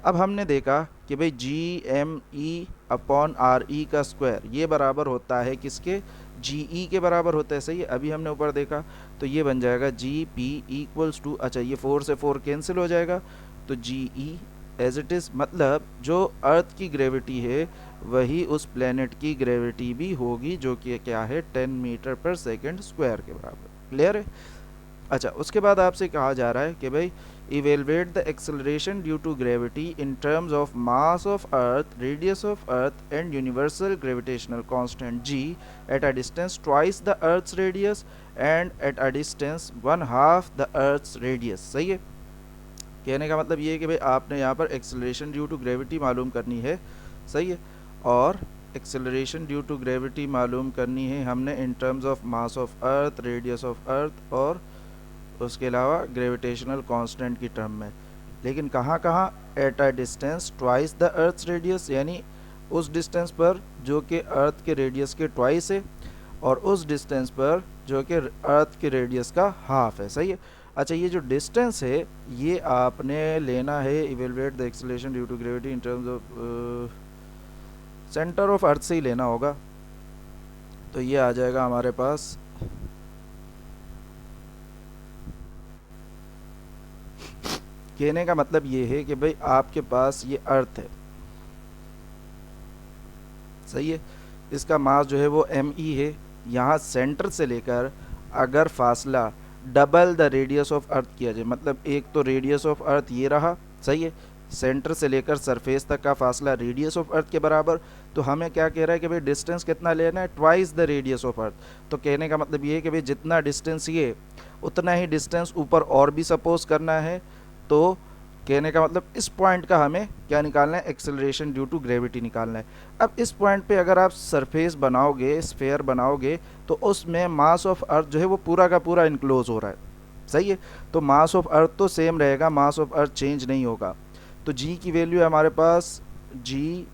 अब हमने देखा कि भाई G M E upon R E का स्क्वायर ये बराबर होता है किसके, जी ई के बराबर होता है। सही है। अभी हमने ऊपर देखा तो ये बन जाएगा जी पी इक्वल्स टू, अच्छा ये 4 से 4 कैंसिल हो जाएगा तो जी ई एज इट इज़, मतलब जो अर्थ की ग्रेविटी है वही उस प्लेनेट की ग्रेविटी भी होगी जो कि क्या है 10 मीटर पर सेकेंड स्क्वायर के बराबर। क्लियर है। अच्छा, उसके बाद आपसे कहा जा रहा है कि भाई evaluate the acceleration due to gravity in terms of mass of earth, radius of earth and universal gravitational constant G at a distance twice the earth's radius and at a distance 1/2 the earth's radius. सही है। कहने का मतलब ये है कि भाई आपने यहाँ पर एक्सेलरेशन ड्यू टू ग्रेविटी मालूम करनी है। सही है। और एक्सेलरेशन ड्यू टू ग्रेविटी मालूम करनी है हमने इन terms of mass of earth, radius of earth और उसके अलावा ग्रेविटेशनल कांस्टेंट की टर्म में। लेकिन कहाँ कहाँ, at a distance twice the earth's radius, यानी उस डिस्टेंस पर जो कि अर्थ के रेडियस के ट्वाइस है और उस डिस्टेंस पर जो कि अर्थ के रेडियस का हाफ है। सही है। अच्छा, ये जो डिस्टेंस है ये आपने लेना है evaluate the acceleration due to gravity in terms of centre of earth से ही लेना होगा। तो ये आ जाएगा हमारे पास कहने का मतलब ये है कि भाई आपके पास ये अर्थ है। सही है। इसका मास जो है वो ME है। यहाँ सेंटर से लेकर अगर फासला डबल द रेडियस ऑफ अर्थ किया जाए, मतलब एक तो रेडियस ऑफ अर्थ ये रहा। सही है। सेंटर से लेकर सरफेस तक का फासला रेडियस ऑफ अर्थ के बराबर। तो हमें क्या कह रहा है कि भाई डिस्टेंस कितना लेना है, ट्वाइस द रेडियस ऑफ अर्थ। तो कहने का मतलब ये है कि भाई जितना डिस्टेंस ये उतना ही डिस्टेंस ऊपर और भी सपोज करना है। तो कहने का मतलब इस पॉइंट का हमें क्या निकालना है, एक्सेलरेशन ड्यू टू ग्रेविटी निकालना है। अब इस पॉइंट पे अगर आप सरफेस बनाओगे, स्फेयर बनाओगे, तो उसमें मास ऑफ अर्थ जो है वो पूरा का पूरा इनक्लोज हो रहा है। सही है। तो मास ऑफ अर्थ तो सेम रहेगा, मास ऑफ अर्थ चेंज नहीं होगा। तो जी की वैल्यू है हमारे पास G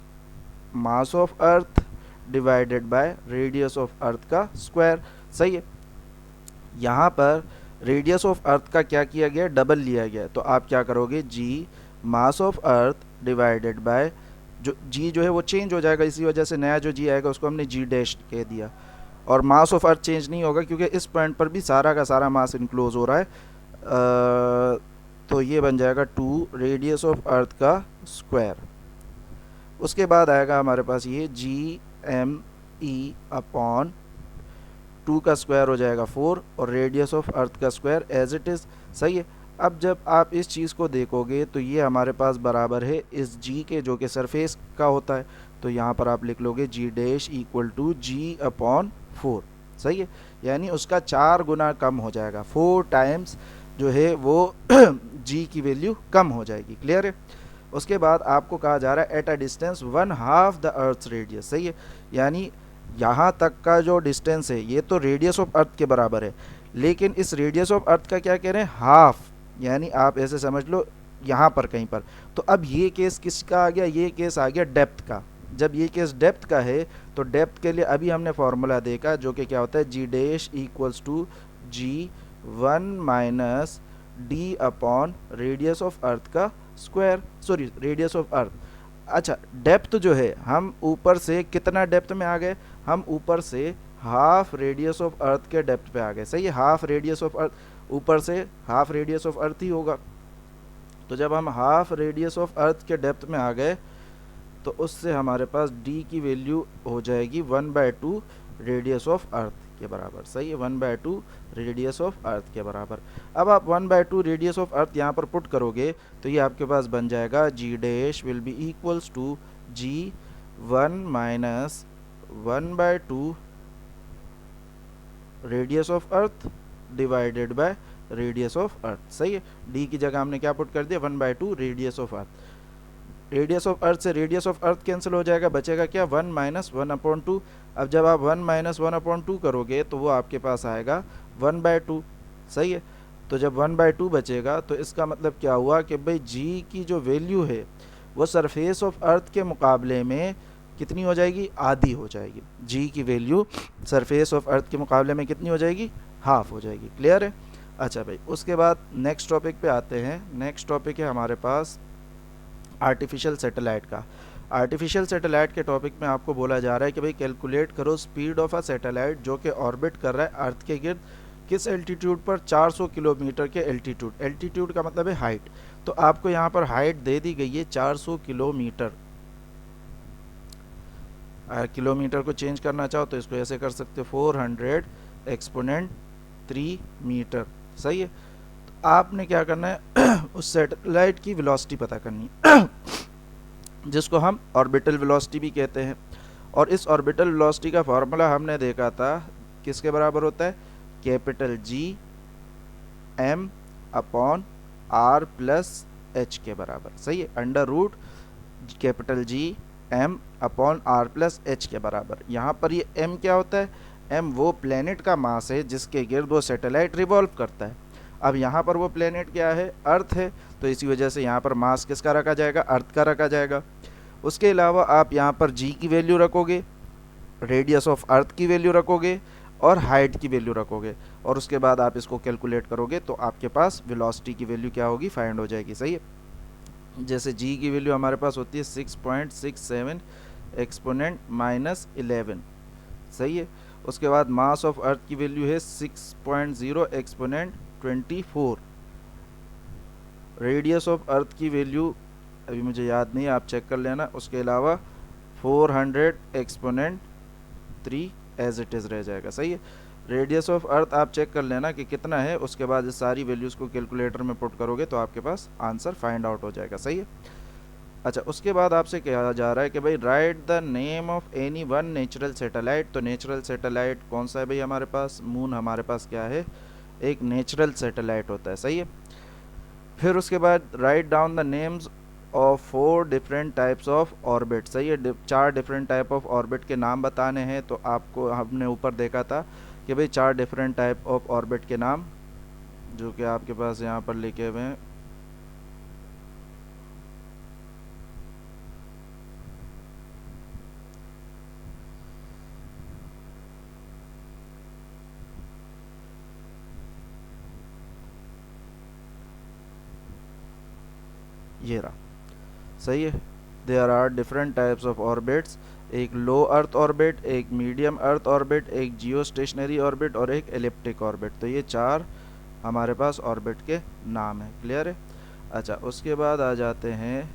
mass of earth divided by radius of earth का स्क्वायर। सही है। यहाँ पर रेडियस ऑफ अर्थ का क्या किया गया, डबल लिया गया। तो आप क्या करोगे, G mass of earth divided by, जो जी जो है वो चेंज हो जाएगा, इसी वजह से नया जो जी आएगा उसको हमने जी डैश कह दिया। और मास ऑफ अर्थ चेंज नहीं होगा क्योंकि इस पॉइंट पर भी सारा का सारा मास इनक्लोज हो रहा है। तो ये बन जाएगा 2 रेडियस ऑफ अर्थ का स्क्वायर। उसके बाद आएगा हमारे पास ये GME/2 का स्क्वायर हो जाएगा 4 और रेडियस ऑफ अर्थ का स्क्वायर एज इट इज़। सही है। अब जब आप इस चीज़ को देखोगे तो ये हमारे पास बराबर है इस G के, जो कि सरफेस का होता है। तो यहाँ पर आप लिख लोगे G dash equal to G/4। सही है, यानी उसका 4 गुना कम हो जाएगा, 4 टाइम्स जो है वो G की वैल्यू कम हो जाएगी। क्लियर है। उसके बाद आपको कहा जा रहा है eight a distance 1/2 the earth radius. सही है, यानी यहाँ तक का जो डिस्टेंस है ये तो रेडियस ऑफ अर्थ के बराबर है, लेकिन इस रेडियस ऑफ अर्थ का क्या कह रहे हैं, हाफ, यानी आप ऐसे समझ लो यहाँ पर कहीं पर। तो अब ये केस किसका आ गया, ये केस आ गया डेप्थ का। जब ये केस डेप्थ का है तो डेप्थ के लिए अभी हमने फॉर्मूला देखा जो कि क्या होता है, G dash equals to G1 - D upon radius of earth का square, sorry radius of earth. अच्छा, डेप्थ जो है हम ऊपर से कितना डेप्थ में आ गए, हम ऊपर से हाफ रेडियस ऑफ अर्थ के डेप्थ पे आ गए। सही है, हाफ रेडियस ऑफ अर्थ, ऊपर से हाफ रेडियस ऑफ अर्थ ही होगा। तो जब हम हाफ रेडियस ऑफ अर्थ के डेप्थ में आ गए तो उससे हमारे पास D की वैल्यू हो जाएगी 1/2 रेडियस ऑफ अर्थ के बराबर। सही है, 1/2 रेडियस ऑफ अर्थ के बराबर। अब आप 1/2 रेडियस ऑफ अर्थ यहाँ पर पुट करोगे तो ये आपके पास बन जाएगा G dash will be equals to G1 - 1/2 radius of earth divided by radius of earth. सही है, D की जगह हमने क्या पुट कर दिया, 1/2 radius of earth. Radius of earth से रेडियस ऑफ अर्थ कैंसिल हो जाएगा, बचेगा क्या, 1 - 1/2। अब जब आप 1 - 1/2 करोगे तो वो आपके पास आएगा 1/2। सही है, तो जब 1/2 बचेगा तो इसका मतलब क्या हुआ कि भाई G की जो वैल्यू है वो सरफेस ऑफ अर्थ के मुकाबले में कितनी हो जाएगी, आधी हो जाएगी। G की वैल्यू सरफेस ऑफ अर्थ के मुकाबले में कितनी हो जाएगी, हाफ हो जाएगी। क्लियर है। अच्छा भाई, उसके बाद नेक्स्ट टॉपिक पे आते हैं। नेक्स्ट टॉपिक है हमारे पास आर्टिफिशियल सैटेलाइट का। आर्टिफिशियल सैटेलाइट के टॉपिक में आपको बोला जा रहा है कि भाई कैलकुलेट करो स्पीड ऑफ अ सैटेलाइट जो कि ऑर्बिट कर रहा है अर्थ के गिर्द किस एल्टीट्यूड पर, 400 किलोमीटर के एल्टीट्यूड। एल्टीट्यूड का मतलब है हाइट। तो आपको यहाँ पर हाइट दे दी गई है 400 किलोमीटर। किलोमीटर को चेंज करना चाहो तो इसको ऐसे कर सकते हो, 400 एक्सपोनेंट 3 मीटर। सही है, तो आपने क्या करना है उस सैटेलाइट की वेलोसिटी पता करनी है जिसको हम ऑर्बिटल वेलोसिटी भी कहते हैं। और इस ऑर्बिटल वेलोसिटी का फॉर्मूला हमने देखा था, किसके बराबर होता है, कैपिटल G M अपॉन R प्लस H के बराबर। सही है, under root capital G M अपॉन R प्लस H के बराबर। यहाँ पर ये M क्या होता है, M वो प्लेनेट का मास है जिसके गिर्द वो सैटेलाइट रिवॉल्व करता है। अब यहाँ पर वो प्लेनेट क्या है, अर्थ है, तो इसी वजह से यहाँ पर मास किसका रखा जाएगा, अर्थ का रखा जाएगा। उसके अलावा आप यहाँ पर G की वैल्यू रखोगे, रेडियस ऑफ अर्थ की वैल्यू रखोगे और हाइट की वैल्यू रखोगे, और उसके बाद आप इसको कैलकुलेट करोगे तो आपके पास वेलोसिटी की वैल्यू क्या होगी, फाइंड हो जाएगी। सही है, जैसे G की वैल्यू हमारे पास होती है 6.67 एक्सपोनेंट -11। सही है, उसके बाद मास ऑफ अर्थ की वैल्यू है 6.0 एक्सपोनेंट 24। रेडियस ऑफ अर्थ की वैल्यू अभी मुझे याद नहीं है, आप चेक कर लेना। उसके अलावा 400 एक्सपोनेंट 3 एज इट इज़ रह जाएगा। सही है, रेडियस ऑफ अर्थ आप चेक कर लेना कि कितना है, उसके बाद इस सारी वैल्यूज़ को कैलकुलेटर में पुट करोगे तो आपके पास आंसर फाइंड आउट हो जाएगा। सही है। अच्छा, उसके बाद आपसे कहा जा रहा है कि भाई right the name of any one natural satellite. तो नेचुरल सैटेलाइट कौन सा है भाई, हमारे पास मून हमारे पास क्या है, एक नेचुरल सैटेलाइट होता है। सही है, फिर उसके बाद write down the names of 4 different types of orbit. सही है, 4 डिफरेंट टाइप ऑफ ऑर्बिट के नाम बताने हैं। तो आपको हमने ऊपर देखा था कि भाई 4 डिफरेंट टाइप ऑफ ऑर्बिट के नाम जो कि आपके पास यहाँ पर लिखे हुए हैं। ये रहा। सही है, there are different types of orbits, एक लो अर्थ ऑर्बिट, एक मीडियम अर्थ ऑर्बिट, एक जियो स्टेशनरी ऑर्बिट और एक एलिप्टिक ऑर्बिट। तो ये 4 हमारे पास ऑर्बिट के नाम है। क्लियर है। अच्छा, उसके बाद आ जाते हैं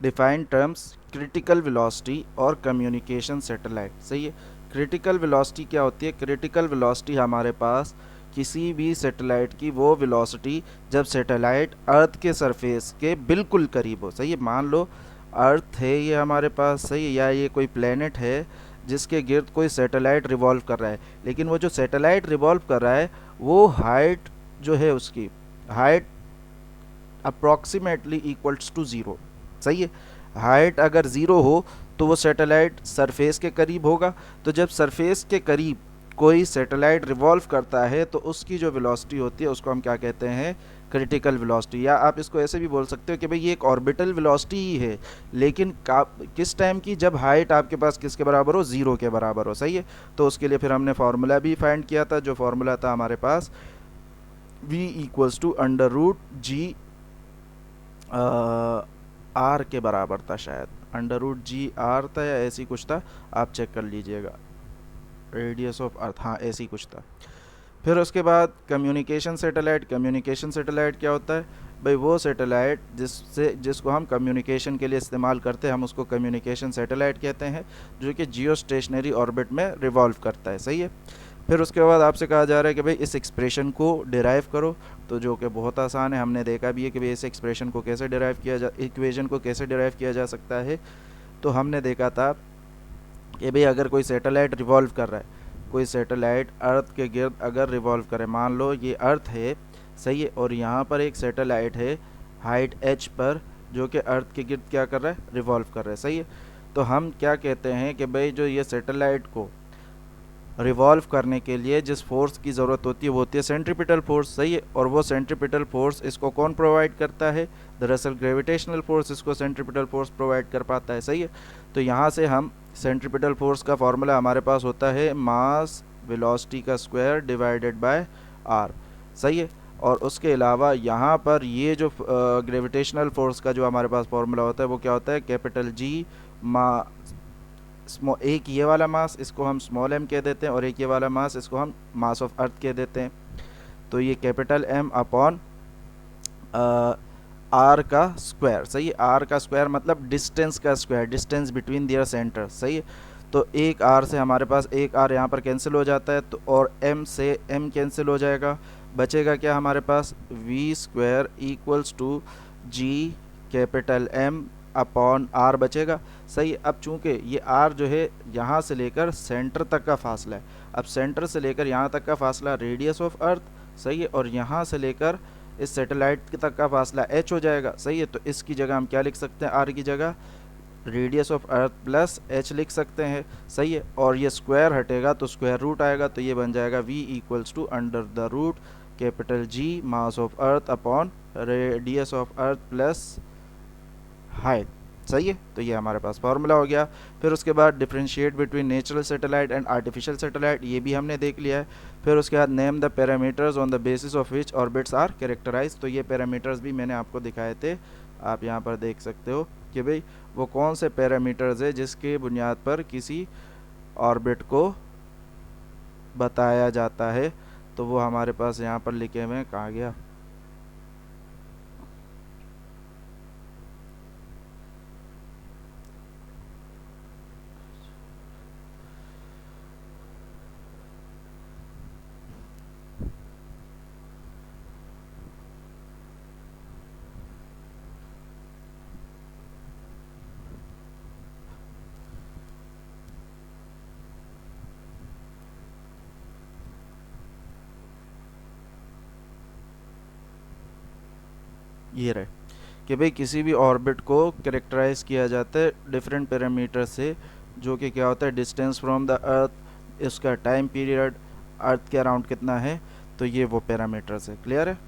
डिफाइन टर्म्स क्रिटिकल वेलोसिटी और कम्युनिकेशन सैटेलाइट। सही है। क्रिटिकल वेलोसिटी क्या होती है? क्रिटिकल वेलोसिटी हमारे पास किसी भी सैटेलाइट की वो वेलोसिटी जब सैटेलाइट अर्थ के सरफेस के बिल्कुल करीब हो। सही है। मान लो अर्थ है ये हमारे पास, सही है, या ये कोई प्लेनेट है जिसके गिर्द कोई सैटेलाइट रिवॉल्व कर रहा है, लेकिन वो जो सैटेलाइट रिवॉल्व कर रहा है वो हाइट जो है उसकी height approximately equals to zero. सही है। हाइट अगर ज़ीरो हो तो वो सैटेलाइट सरफेस के करीब होगा। तो जब सरफेस के करीब कोई सैटेलाइट रिवॉल्व करता है तो उसकी जो वेलोसिटी होती है उसको हम क्या कहते हैं? Critical velocity. या आप इसको ऐसे भी बोल सकते हो कि भाई ये एक ऑर्बिटल वेलोसिटी ही है, लेकिन किस टाइम की? जब हाइट आपके पास किसके बराबर हो? ज़ीरो के बराबर हो। सही है। तो उसके लिए फिर हमने फार्मूला भी फाइंड किया था, जो फार्मूला था हमारे पास v equals to under root G R के बराबर था, शायद अंडर रूट जी आर था या ऐसी कुछ था, आप चेक कर लीजिएगा। रेडियस ऑफ अर्थ, हाँ ऐसी कुछ था। फिर उसके बाद कम्युनिकेशन सैटेलाइट। कम्युनिकेशन सैटेलाइट क्या होता है? भाई वो सैटेलाइट जिसको हम कम्युनिकेशन के लिए इस्तेमाल करते हैं, हम उसको कम्युनिकेशन सैटेलाइट कहते हैं, जो कि जियो स्टेशनरी ऑर्बिट में रिवॉल्व करता है। सही है। फिर उसके बाद आपसे कहा जा रहा है कि भाई इस एक्सप्रेशन को डिराइव करो, तो जो कि बहुत आसान है, हमने देखा भी है कि भाई इस एक्सप्रेशन को कैसे डिराइव किया जा इक्वेशन को कैसे डिराइव किया जा सकता है। तो हमने देखा था कि भाई अगर कोई सैटेलाइट रिवॉल्व कर रहा है, कोई सैटेलाइट अर्थ के गिर्द अगर रिवॉल्व करे, मान लो ये अर्थ है, सही है, और यहाँ पर एक सैटेलाइट है हाइट h पर, जो कि अर्थ के गिर्द क्या कर रहा है? रिवॉल्व कर रहा है। सही है। तो हम क्या कहते हैं कि भाई जो ये सैटेलाइट को रिवॉल्व करने के लिए जिस फोर्स की ज़रूरत होती है वो होती है सेंट्रीपिटल फोर्स। सही है। और वो सेंट्रीपिटल फोर्स इसको कौन प्रोवाइड करता है? दरअसल ग्रेविटेशनल फोर्स इसको सेंट्रीपिटल फोर्स प्रोवाइड कर पाता है। सही है। तो यहाँ से हम सेंट्रीपिटल फोर्स का फॉर्मूला हमारे पास होता है मास वेलोसिटी का स्क्वायर डिवाइडेड बाय आर। सही है। और उसके अलावा यहाँ पर ये जो ग्रेविटेशनल फोर्स का जो हमारे पास फॉर्मूला होता है वो क्या होता है? कैपिटल जी एक ये वाला मास इसको हम स्मॉल m कह देते हैं, और एक ये वाला मास इसको हम मास ऑफ अर्थ कह देते हैं। तो ये कैपिटल M अपॉन आर का स्क्वायर। सही है। आर का स्क्वायर मतलब डिस्टेंस का square, distance between their centre. सही है। तो एक आर से हमारे पास एक आर यहाँ पर कैंसिल हो जाता है, तो और m से m कैंसिल हो जाएगा, बचेगा क्या हमारे पास? v square equals to G capital M upon R बचेगा। सही। अब चूंकि ये आर जो है यहाँ से लेकर सेंटर तक का फासला है, अब सेंटर से लेकर यहाँ तक का फासला रेडियस ऑफ अर्थ। सही है। और यहाँ से लेकर इस सैटेलाइट तक का फासला h हो जाएगा। सही है। तो इसकी जगह हम क्या लिख सकते हैं? आर की जगह radius of earth plus h लिख सकते हैं। सही है। और ये स्क्वायर हटेगा तो स्क्वायर रूट आएगा, तो ये बन जाएगा v equals to under the root capital G mass of earth upon radius of earth plus height. सही है। तो ये हमारे पास फार्मूला हो गया। फिर उसके बाद differentiate between natural satellite and artificial satellite, ये भी हमने देख लिया है। फिर उसके बाद name the parameters on the basis of which orbits are characterize, तो ये पैरामीटर्स भी मैंने आपको दिखाए थे, आप यहाँ पर देख सकते हो कि भाई वो कौन से पैरामीटर्स है जिसके बुनियाद पर किसी ऑर्बिट को बताया जाता है। तो वो हमारे पास यहाँ पर लिखे हुए हैं, कहाँ गया? ये रहे कि भाई किसी भी ऑर्बिट को कैरेक्टराइज किया जाता है डिफरेंट पैरामीटर से, जो कि क्या होता है? डिस्टेंस फ्रॉम द अर्थ, इसका टाइम पीरियड, अर्थ के अराउंड कितना है, तो ये वो पैरामीटर्स है। क्लियर है?